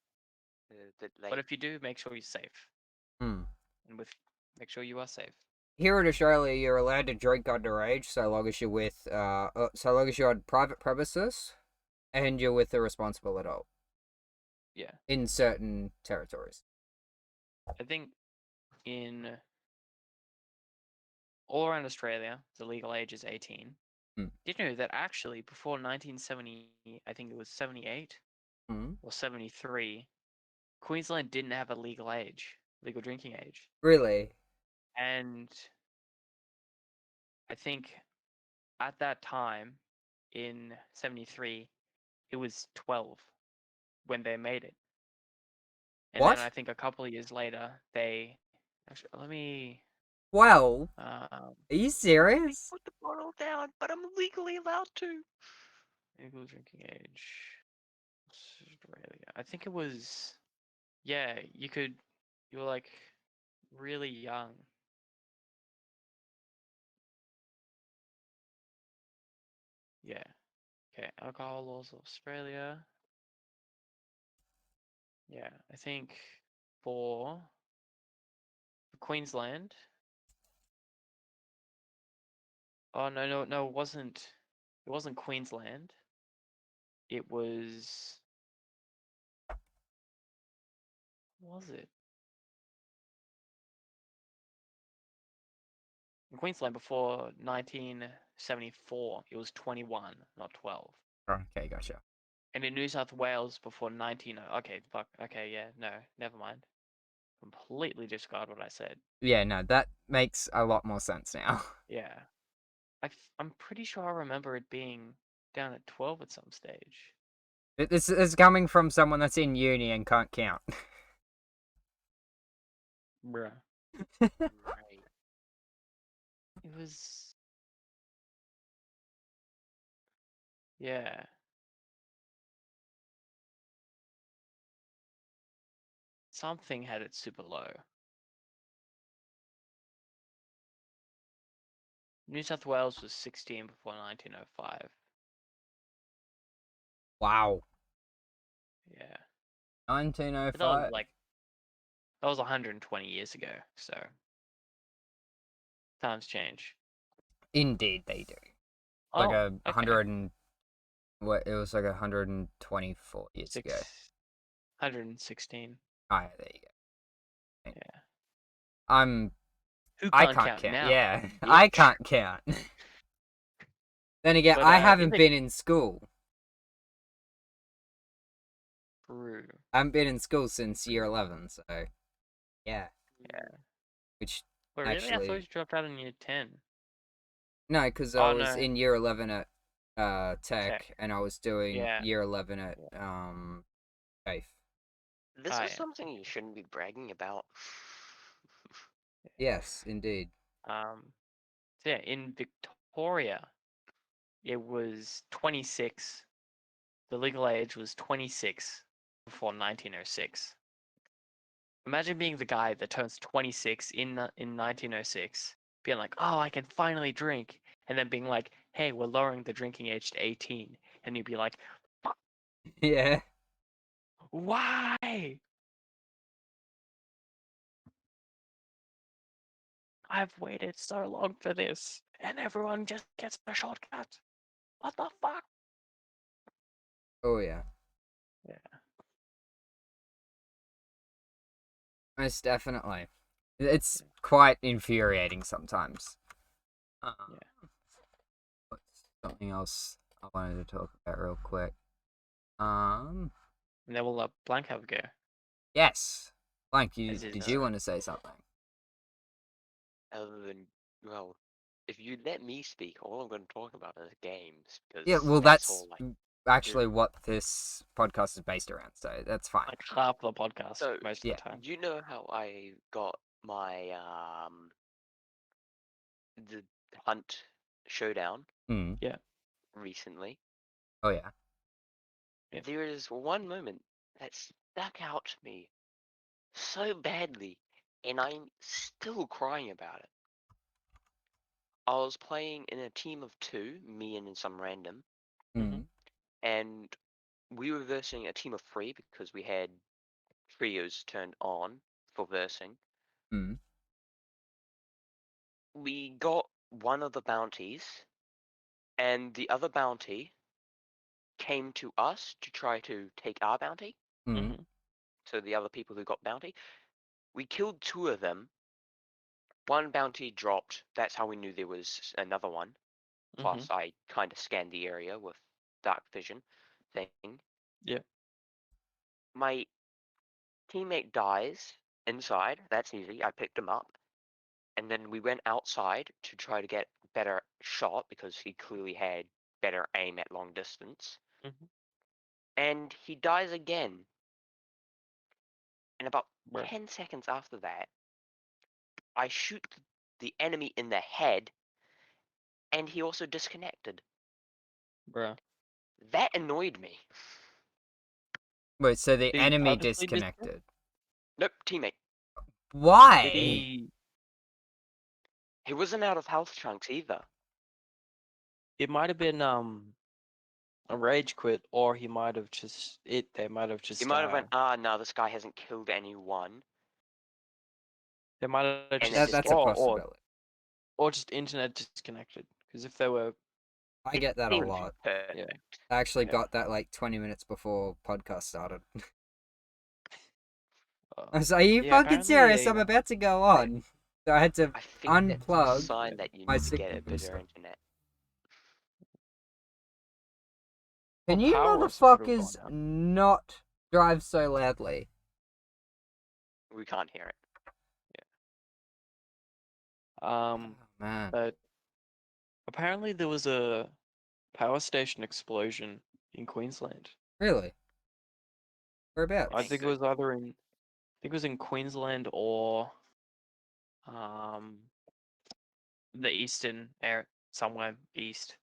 C: That
B: But
C: like
B: if you do, make sure you're safe,
A: Hmm.
B: and make sure you are safe.
A: Here in Australia, you're allowed to drink underage so long as you're so long as you're on private premises, and you're with a responsible adult.
B: Yeah,
A: In certain territories.
B: I think in all around Australia, the legal age is 18.
A: Hmm.
B: Did you know that actually before 1970, I think it was 78
A: Hmm.
B: or 73, Queensland didn't have a legal drinking age.
A: Really?
B: And I think at that time in 73, it was 12 when they made it. And then
A: What?
B: I think a couple of years later, they actually, let me,
A: 12?
B: um,
A: Are you serious?
C: put the bottle down, but I'm legally allowed to.
B: legal drinking age, Australia. I think it was, yeah, you were like really young. Yeah. Okay, alcohol laws of Australia. Yeah, I think for Queensland. Oh no, it wasn't. It wasn't Queensland. It was it? In Queensland before 1974, it was 21, not 12.
A: Okay, gotcha.
B: And in New South Wales before 19. Okay, fuck. Okay, yeah, no, never mind. Completely discard what I said.
A: Yeah, no, that makes a lot more sense now.
B: Yeah. I'm pretty sure I remember it being down at 12 at some stage.
A: This is coming from someone that's in uni and can't count.
B: Bruh.
C: Right.
B: It was. Yeah. Something had it super low. New South Wales was 16 before 1905.
A: Wow.
B: Yeah. But that was
A: 1905.
B: like, that was 120 years ago, so times change.
A: Indeed, they do. Like
B: Oh,
A: a
B: okay.
A: 100 and what? It was like 124 years ago.
B: 116.
A: Oh, yeah, there you go.
B: Yeah.
A: I'm.
B: Who
A: I
B: can't
A: can't
B: count
A: count.
B: now?
A: Yeah, I
B: Bitch.
A: can't count. Then again,
B: But
A: I
B: in
A: haven't
B: the
A: been in school.
B: Peru.
A: I haven't been in school since year 11, so yeah.
B: Yeah.
A: Which
B: But really? I thought
A: actually
B: you dropped out in year 10.
A: no, because I
B: Oh
A: was
B: no,
A: in year 11 at tech,
B: tech.
A: and I was doing
B: Yeah.
A: year 11 at
B: Yeah.
A: TAFE.
C: This
B: Oh
C: is
B: yeah.
C: something you shouldn't be bragging about.
A: Yes, indeed.
B: So yeah, in Victoria, it was 26. The legal age was 26 before 1906. Imagine being the guy that turns 26 in 1906, being like, "Oh, I can finally drink," and then being like, "Hey, we're lowering the drinking age to 18," and you'd be like, "Fuck,
A: Yeah.
B: why? I've waited so long for this, and everyone just gets a shortcut. What the fuck?"
A: Oh yeah.
B: Yeah.
A: Most definitely. It's quite infuriating sometimes.
B: Yeah.
A: What's something else I wanted to talk about real quick? Um.
B: And then we'll let Blank have a go.
A: Yes. Blank,
B: As
A: did
B: is.
A: you want to say something?
C: Other than, well, if you let me speak, all I'm going to talk about is games,
A: Yeah,
C: because
A: well,
C: that's all
A: that's
C: like.
A: actually what this podcast is based around, so that's fine.
B: Like half the podcast
C: So,
B: most
A: yeah.
B: of the time.
C: You know how I got my the hunt showdown
A: Mm.
C: recently?
A: Oh yeah.
B: Yeah.
C: There is one moment that stuck out to me so badly, and I'm still crying about it. I was playing in a team of two, me and some random,
A: Mm.
C: and we were versing a team of three because we had trios turned on for versing.
A: Mm.
C: We got one of the bounties, and the other bounty came to us to try to take our bounty.
A: Mm.
C: So the other people who got bounty, we killed two of them. One bounty dropped. That's how we knew there was another one. Plus, I kind of scanned the area with dark vision thing.
B: Yeah.
C: My teammate dies inside. That's easy. I picked him up. And then we went outside to try to get better shot because he clearly had better aim at long distance. And he dies again. And about
B: Bruh.
C: 10 seconds after that, I shoot the enemy in the head, and he also disconnected.
B: Bruh.
C: That annoyed me.
A: Wait, so the
B: Did he
A: enemy
B: purposely
A: disconnected?
C: Nope, teammate.
A: Why?
B: Did he?
C: He wasn't out of health chunks either.
B: It might have been a rage quit, or he might have just They might have just
C: He might have went, no, this guy hasn't killed anyone.
B: They might have
C: And
B: just
C: then
A: That's a
B: or
A: possibility.
B: or just internet disconnected. Because if they were,
A: I get that a
C: seemed
A: lot.
C: perfect.
B: Yeah.
A: I actually
B: Yeah.
A: got that like 20 minutes before podcast started.
B: uh,
A: I was like, are you
B: Yeah,
A: fucking
B: apparently
A: serious?
B: a-
A: I'm about to go on. So I had to
C: I think that's a
A: unplug
C: sign that you
A: my
C: need to get
A: signal
C: a better
A: booster.
C: internet.
A: Can
B: well,
A: you
B: power also could have
A: motherfuckers
B: gone out.
A: not drive so loudly?
C: We can't hear it.
B: Um,
A: Oh, man.
B: but apparently there was a power station explosion in Queensland.
A: Really? Whereabouts?
B: I think it was either in, I think it was in Queensland or the eastern area, somewhere east.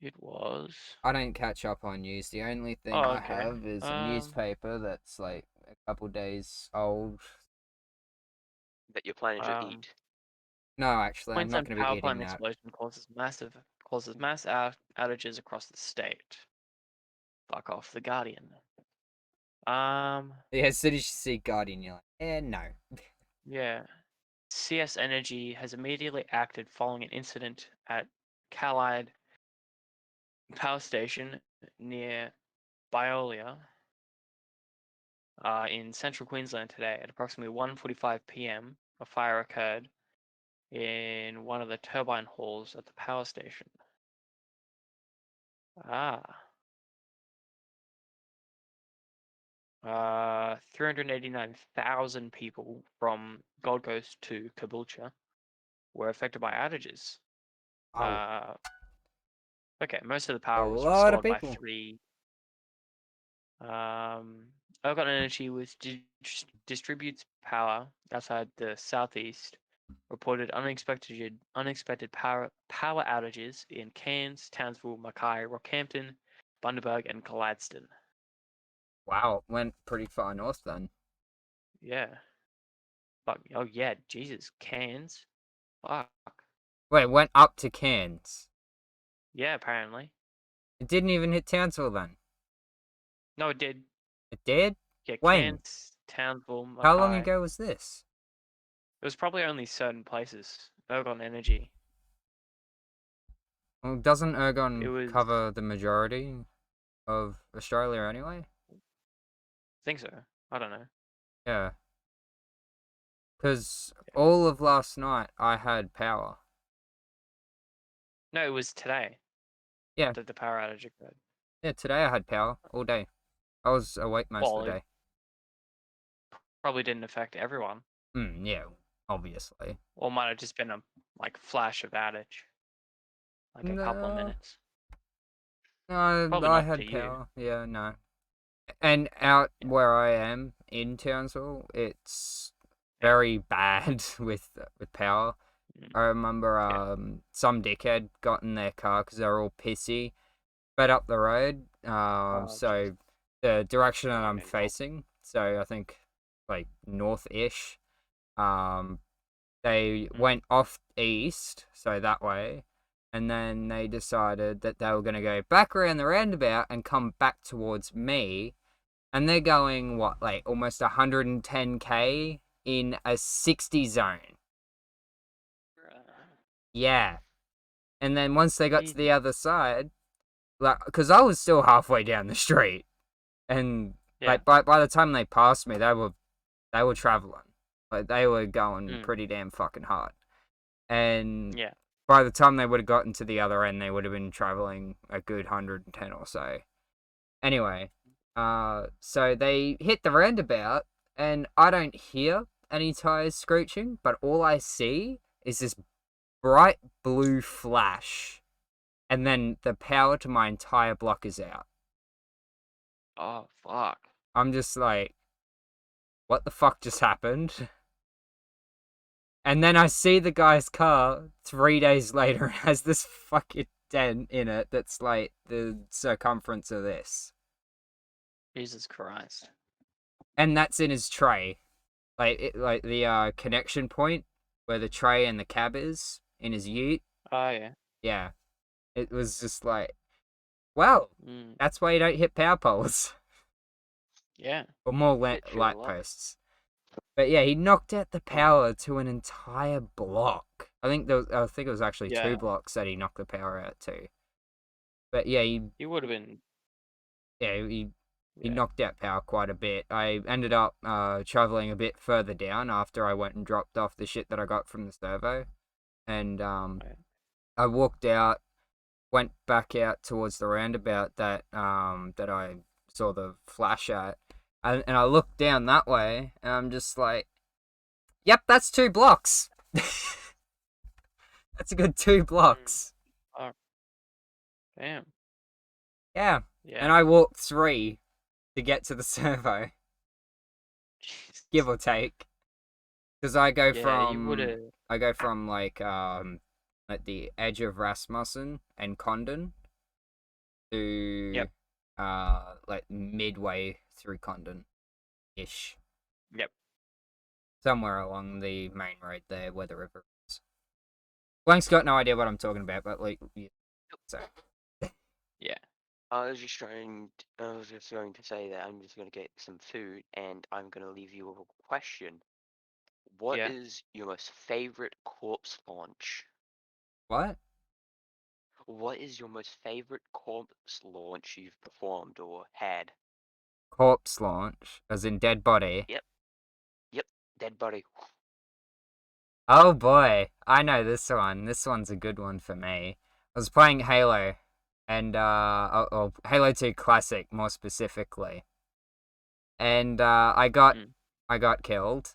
B: It was.
A: I don't catch up on news. The only thing
B: Oh,
A: I
B: okay.
A: have is a newspaper that's like a couple days old.
C: That you're planning to
B: Um,
C: eat.
A: No, actually, I'm not
B: Queensland
A: going to be
B: power
A: eating
B: plant
A: that.
B: explosion causes mass outages across the state. Fuck off, The Guardian.
A: Yeah, as soon as you see Guardian, you're like, no.
B: Yeah. CS Energy has immediately acted following an incident at Callide Power Station near Biolia in central Queensland today at approximately 1:45 p.m. A fire occurred in one of the turbine halls at the power station. 389,000 people from Gold Coast to Caboolture were affected by outages.
A: Oh,
B: Okay, most of the
A: a
B: power was
A: lot of
B: restored by
A: people.
B: 3. Ergon Energy, which distributes power outside the southeast, reported unexpected power outages in Cairns, Townsville, Mackay, Rockhampton, Bundaberg, and Gladstone.
A: Wow, went pretty far north then.
B: Yeah. Fuck. Oh yeah, Jesus, Cairns. Fuck.
A: Wait, went up to Cairns.
B: Yeah, apparently.
A: It didn't even hit Townsville then.
B: No, it did.
A: It did?
B: Yeah,
A: When?
B: Cairns, Townsville, Mackay.
A: How long ago was this?
B: It was probably only certain places. Ergon Energy.
A: Well, doesn't
B: It
A: Ergon
B: was.
A: cover the majority of Australia anyway?
B: I think so. I don't know.
A: Yeah. Because all of last night I had power.
B: No, it was today.
A: Yeah.
B: That the power outage occurred.
A: Yeah, today I had power all day. I was awake most of
B: Well,
A: the
B: it
A: day.
B: probably didn't affect everyone.
A: Yeah. obviously.
B: Or might have just been a flash of outage, like a couple of
A: No,
B: minutes.
A: no,
B: Probably
A: I
B: not to
A: had
B: you.
A: power. Yeah, no. And out
B: Yeah.
A: where I am in Townsville, it's
B: Yeah.
A: very bad with power.
B: Mm.
A: I remember
B: Yeah.
A: some dickhead got in their car because they were all pissy, sped up the road.
B: Oh,
A: So
B: jeez.
A: the direction that
C: Don't
A: I'm
C: even help.
A: facing, so I think like north-ish, they went off east, so that way, and then they decided that they were going to go back around the roundabout and come back towards me, and they're going what, like almost 110k in a 60 zone. Yeah. And then once they got to the
B: Jesus.
A: other side, like, because I was still halfway down the street, and
B: Yeah.
A: like by the time they passed me, they were traveling, like they were going pretty damn fucking hard, and
B: Yeah.
A: by the time they would have gotten to the other end, they would have been traveling a good 110 or so. Anyway, so they hit the roundabout, and I don't hear any tires screeching, but all I see is this bright blue flash, and then the power to my entire block is out.
B: Oh, fuck.
A: I'm just like, what the fuck just happened? And then I see the guy's car 3 days later has this fucking dent in it that's like the circumference of this.
B: Jesus Christ.
A: And that's in his tray. Like the connection point where the tray and the cab is in his ute.
B: Oh, yeah.
A: Yeah. It was just like, well,
B: Mm.
A: that's why you don't hit power poles.
B: Yeah.
A: Or more
C: Shit, sure
A: light
C: luck.
A: posts. But yeah, he knocked out the power to an entire block. I think it was actually
B: Yeah.
A: 2 blocks that he knocked the power out to. But yeah,
B: He would have been.
A: he
B: Yeah.
A: knocked out power quite a bit. I ended up traveling a bit further down after I went and dropped off the shit that I got from the servo, and
B: Yeah.
A: I walked out, went back out towards the roundabout that I saw the flash at, and I looked down that way, and I'm just like, yep, that's 2 blocks. That's a good 2 blocks.
B: Oh, damn.
A: Yeah.
B: Yeah.
A: And I walked 3 to get to the servo,
B: Jesus.
A: give or take. Because I go
B: Yeah, you would have.
A: from like at the edge of Rasmussen and Condon to
B: Yep.
A: like midway through Condon ish.
B: Yep.
A: Somewhere along the main road there where the river is. Blank's got no idea what I'm talking about, but like, yeah, so
B: Yeah.
C: I was just going to say that I'm just going to get some food, and I'm going to leave you with a question. What
B: Yeah.
C: is your most favorite corpse launch?
A: what?
C: What is your most favorite corpse launch you've performed or had?
A: Corpse launch, as in dead body.
C: Yep, dead body.
A: Oh boy, I know this one. This one's a good one for me. I was playing Halo, and Halo 2 Classic more specifically, and I got killed,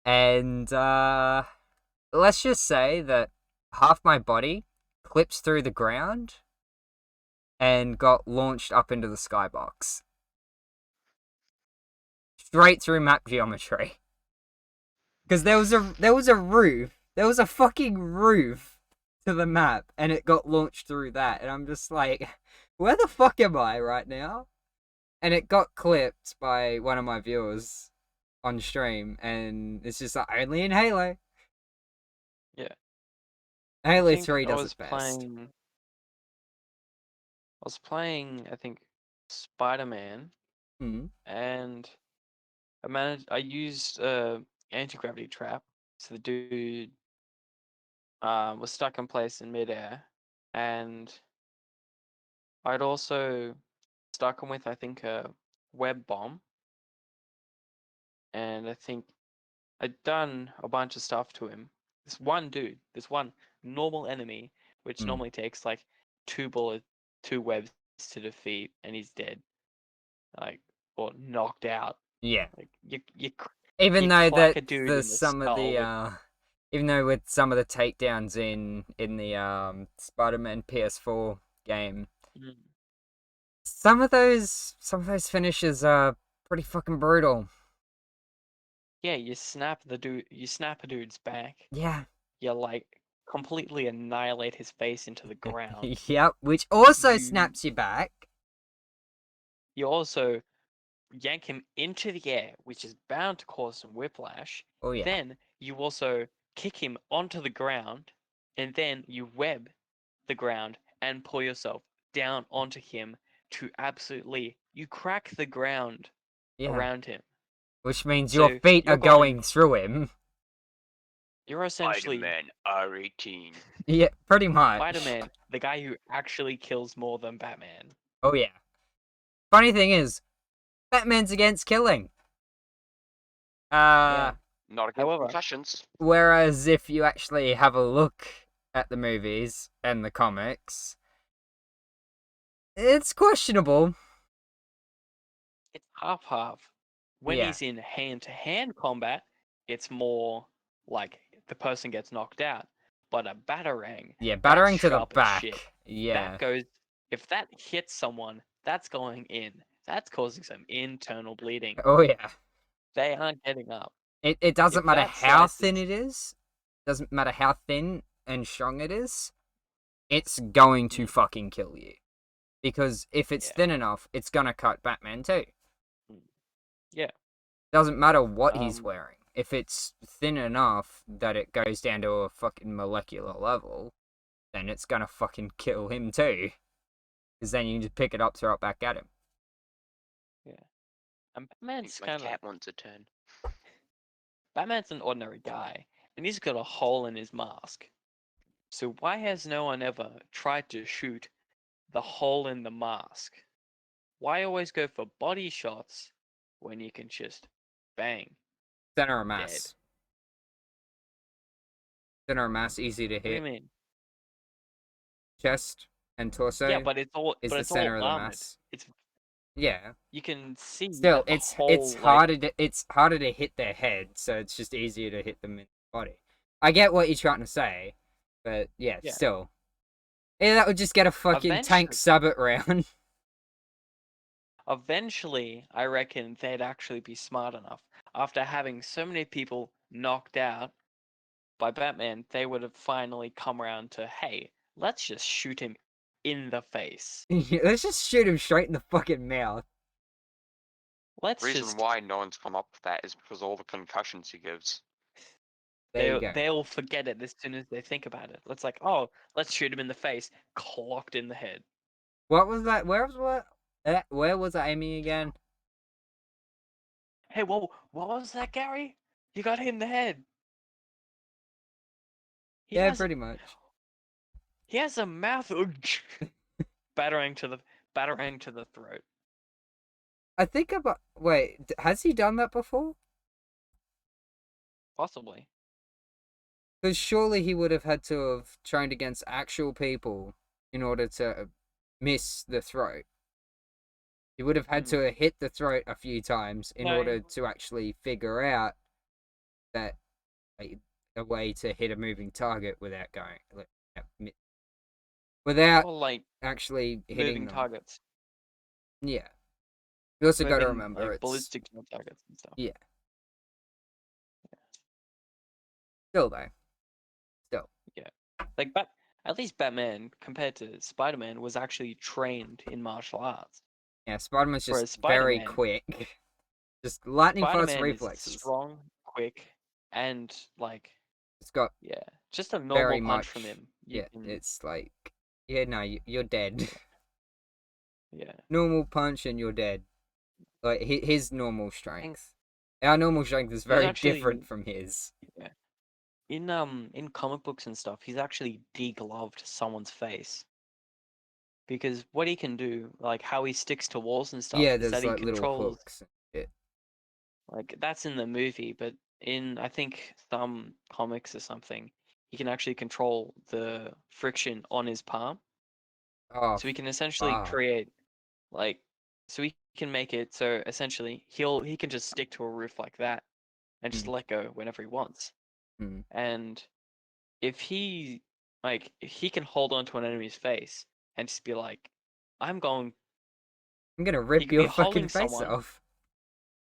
A: and let's just say that half my body clips through the ground and got launched up into the skybox, straight through map geometry. Because there was a roof. There was a fucking roof to the map, and it got launched through that. And I'm just like, where the fuck am I right now? And it got clipped by one of my viewers on stream, and it's just like, only in Halo.
B: Yeah.
A: Halo
B: I think
A: 3
B: I
A: does
B: was
A: it best.
B: playing, I think, Spider-Man,
A: Hmm.
B: and I used anti-gravity trap, so the dude was stuck in place in midair, and I'd also stuck him with, I think, a web bomb, and I think I'd done a bunch of stuff to him. This one dude, this one normal enemy, which
A: Mm.
B: normally takes like 2 webs to defeat, and he's dead, like, or knocked out.
A: Yeah.
B: Like
A: Even
B: You
A: though
B: clack
A: that
B: a dude
A: there's
B: in the
A: some of
B: skull
A: the
B: with-
A: even though with some of the takedowns in the Spider-Man PS4 game,
B: Mm.
A: some of those finishes are pretty fucking brutal.
B: Yeah, you snap a dude's back.
A: Yeah.
B: You like completely annihilate his face into the ground.
A: Yep, which also
B: You
A: snaps you back.
B: you also yank him into the air, which is bound to cause some whiplash.
A: Oh yeah.
B: Then you also kick him onto the ground, and then you web the ground and pull yourself down onto him to absolutely you crack the ground
A: Yeah.
B: around him.
A: Which means your
B: So
A: feet
B: you're
A: are going through him.
B: You're essentially
C: Spider-Man R18.
A: Yeah, pretty much.
B: Spider-Man, the guy who actually kills more than Batman.
A: Oh yeah. Funny thing is, Batman's against killing.
B: Yeah.
C: Not against
B: However,
C: concussions.
A: Whereas if you actually have a look at the movies and the comics, it's questionable.
B: it's half-half. When
A: Yeah.
B: he's in hand-to-hand combat, it's more like the person gets knocked out. But a batarang,
A: Yeah,
B: that's
A: battering to the
B: sharp as
A: back.
B: shit.
A: Yeah.
B: That goes, if that hits someone, that's going in. That's causing some internal bleeding.
A: Oh yeah.
B: They aren't getting up.
A: It doesn't
B: If
A: matter
B: that
A: how thin
B: slices-
A: it is. Doesn't matter how thin and strong it is. It's going to fucking kill you. Because if it's
B: Yeah.
A: thin enough, it's gonna cut Batman too.
B: Yeah.
A: Doesn't matter what he's
B: Um,
A: wearing. If it's thin enough that it goes down to a fucking molecular level, then it's gonna fucking kill him too. Because then you can just pick it up, throw it back at him.
B: And
C: I think
B: Batman's
C: my
B: kind of
C: cat wants a turn.
B: Batman's an ordinary guy, and he's got a hole in his mask. So why has no one ever tried to shoot the hole in the mask? Why always go for body shots when you can just bang?
A: Center of
B: Dead.
A: mass. Center of mass, easy to
B: What do you
A: hit.
B: mean?
A: Chest and torso
B: Yeah, but it's all
A: is the center of the
B: armored.
A: mass.
B: It's
A: Yeah.
B: you can see
A: Still,
B: that the
A: it's
B: whole
A: harder to hit their head, so it's just easier to hit them in the body. I get what you're trying to say, but yeah. Still. Yeah, that would just get a fucking tank
B: Eventually-
A: sub it round.
B: Eventually, I reckon they'd actually be smart enough. After having so many people knocked out by Batman, they would have finally come around to, hey, let's just shoot him in the face.
A: Let's just shoot him straight in the fucking mouth.
B: Let's
C: Reason
B: just
C: why no one's come up with that is because of all the concussions he gives.
A: There you go.
B: they'll forget it as soon as they think about it. Let's like, oh, let's shoot him in the face, clocked in the head.
A: What was that? Where was I aiming again?
B: Hey, what was that, Gary? You got hit in the head. He
A: Yeah,
B: has
A: pretty much.
B: he has a mouth battering to the throat.
A: I think about. Wait, has he done that before?
B: Possibly.
A: Because surely he would have had to have trained against actual people in order to miss the throat. He would have had to hit the throat a few times in
B: No.
A: order to actually figure out that a way to hit a moving target without going without
B: Well, like
A: actually hitting
B: moving
A: them.
B: targets.
A: Yeah. You also got to
B: Moving,
A: remember
B: like,
A: it's
B: ballistic targets and stuff.
A: yeah. Still though. Still.
B: Like at least Batman, compared to Spider-Man, was actually trained in martial arts.
A: Yeah, Spider-Man's
B: Whereas
A: just very
B: Spider-Man-
A: quick. Just lightning fast
B: Spider-Man
A: reflexes.
B: is strong, quick, and like
A: It's got
B: just a
A: very
B: normal punch from
A: much.
B: him.
A: It's like no, you're dead.
B: Yeah.
A: Normal punch and you're dead. Like his normal strength. Our normal strength is very
B: actually-
A: different from his.
B: In comic books and stuff, he's actually degloved someone's face. Because what he can do, like how he sticks to walls and stuff,
A: Yeah,
B: is
A: there's
B: that he
A: like little
B: controls.
A: hooks and shit.
B: Like that's in the movie, but in I think some comics or something, he can actually control the friction on his palm.
A: Oh,
B: So he can essentially
A: fuck.
B: create like so he can make it so essentially he can just stick to a roof like that and just let go whenever he wants.
A: Mm.
B: And if he can hold on to an enemy's face and just be like, I'm going.
A: I'm gonna
B: He
A: rip
B: could be
A: your fucking
B: holding
A: face
B: someone.
A: off.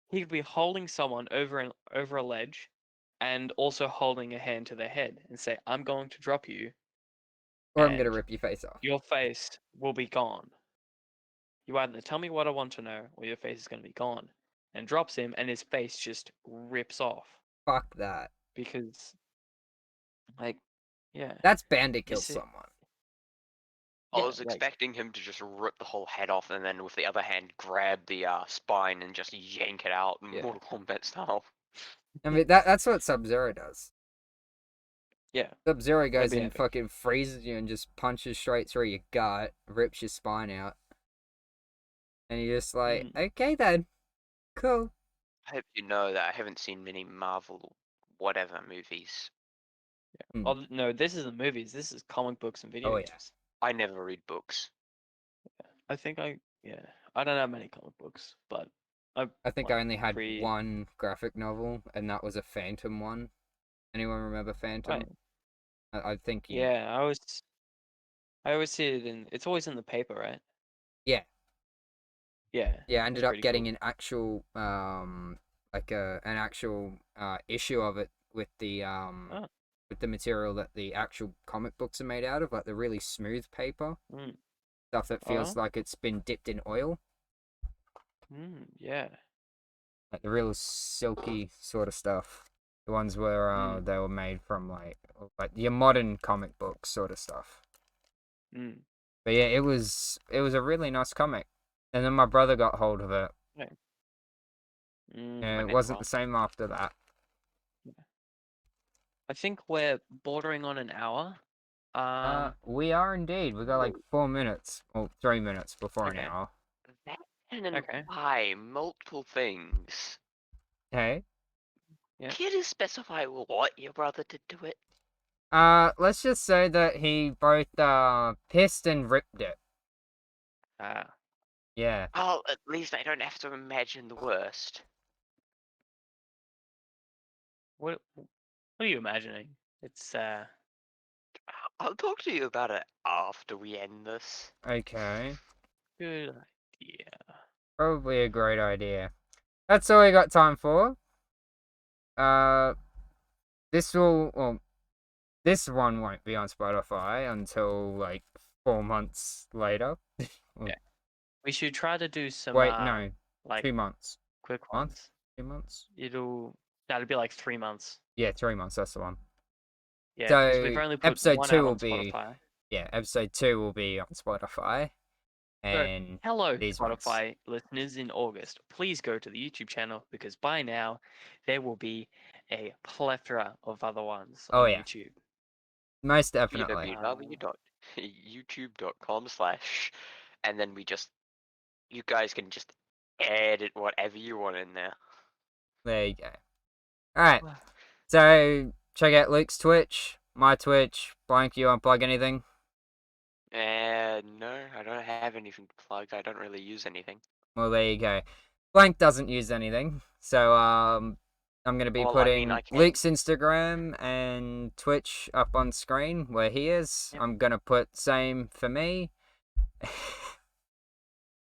B: He could be holding someone over a ledge, and also holding a hand to their head and say, "I'm going to drop you,
A: Or I'm gonna
B: and
A: rip your face off.
B: your face will be gone. You either tell me what I want to know, or your face is going to be gone." And drops him, and his face just rips off
A: Fuck that.
B: because, like, yeah,
A: That's bound to
B: you
A: kill
B: see,
A: someone.
C: I
B: yeah,
C: was
B: like,
C: expecting him to just rip the whole head off and then with the other hand grab the spine and just yank it out in
A: Yeah.
C: Mortal Kombat style.
A: I mean, that's what Sub-Zero does.
B: yeah,
A: Sub-Zero goes
B: be
A: and
B: epic.
A: fucking freezes you and just punches straight through your gut, rips your spine out. And you're just like, okay then. Cool.
C: I hope you know that I haven't seen many Marvel whatever movies.
A: Mm.
B: Oh no, this isn't movies. This is comic books and video
A: Oh, yeah.
B: games.
C: I never read books.
B: I think I don't have many comic books, but
A: I think
B: like,
A: I only had
B: read.
A: one graphic novel, and that was a Phantom one. Anyone remember Phantom?
B: Right.
A: I think you...
B: Yeah, I always see it in. It's always in the paper, right?
A: Yeah.
B: Yeah.
A: Yeah, I
B: that's
A: ended up
B: pretty
A: getting
B: cool.
A: an actual an actual issue of it with the
B: Oh.
A: with the material that the actual comic books are made out of, like the really smooth paper stuff that feels
B: Oh.
A: like it's been dipped in oil,
B: Yeah.
A: like the real silky sort of stuff. The ones where they were made from like your modern comic book sort of stuff. But yeah, it was a really nice comic, and then my brother got hold of it.
B: Okay.
A: Yeah, it wasn't the same after that.
B: I think we're bordering on an hour.
A: We are indeed. We got like 4 minutes, or 3 minutes before an
B: Okay.
A: hour.
C: That can
B: Okay.
C: imply multiple things.
A: Hey.
B: Yeah.
C: Can you specify what your brother did to it?
A: Let's just say that he both pissed and ripped it. Yeah.
C: Oh, at least I don't have to imagine the worst.
B: What are you imagining? It's
C: I'll talk to you about it after we end this.
A: Okay.
B: good idea.
A: Probably a great idea. That's all we got time for. This one won't be on Spotify until like 4 months later.
B: Yeah. We should try to do some
A: Wait, no,
B: like
A: 2 months.
B: quick
A: Month?
B: ones.
A: 2 months?
B: That'd be like 3 months.
A: Yeah, 3 months. That's the one.
B: Yeah,
A: So
B: because we've only put
A: episode
B: one
A: 2
B: out
A: will
B: on
A: be
B: Spotify.
A: episode 2 will be on Spotify. And
B: Hello,
A: these ones.
B: Spotify listeners in August. Please go to the YouTube channel because by now there will be a plethora of other ones
A: Oh,
B: on
A: yeah.
B: YouTube.
A: Most definitely.
C: www.youtube.com/ and then you guys can just edit whatever you want in there.
A: There you go. Alright. So check out Luke's Twitch, my Twitch. Blank, you unplug anything?
C: No, I don't have anything to plug. I don't really use anything.
A: Well, there you go. Blank doesn't use anything. So I'm gonna be putting
C: I can.
A: Luke's Instagram and Twitch up on screen where he is.
B: Yep.
A: I'm gonna put same for me.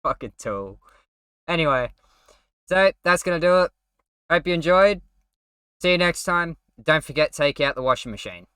A: Fucking tool. Anyway, so that's gonna do it. Hope you enjoyed. See you next time. Don't forget, take out the washing machine.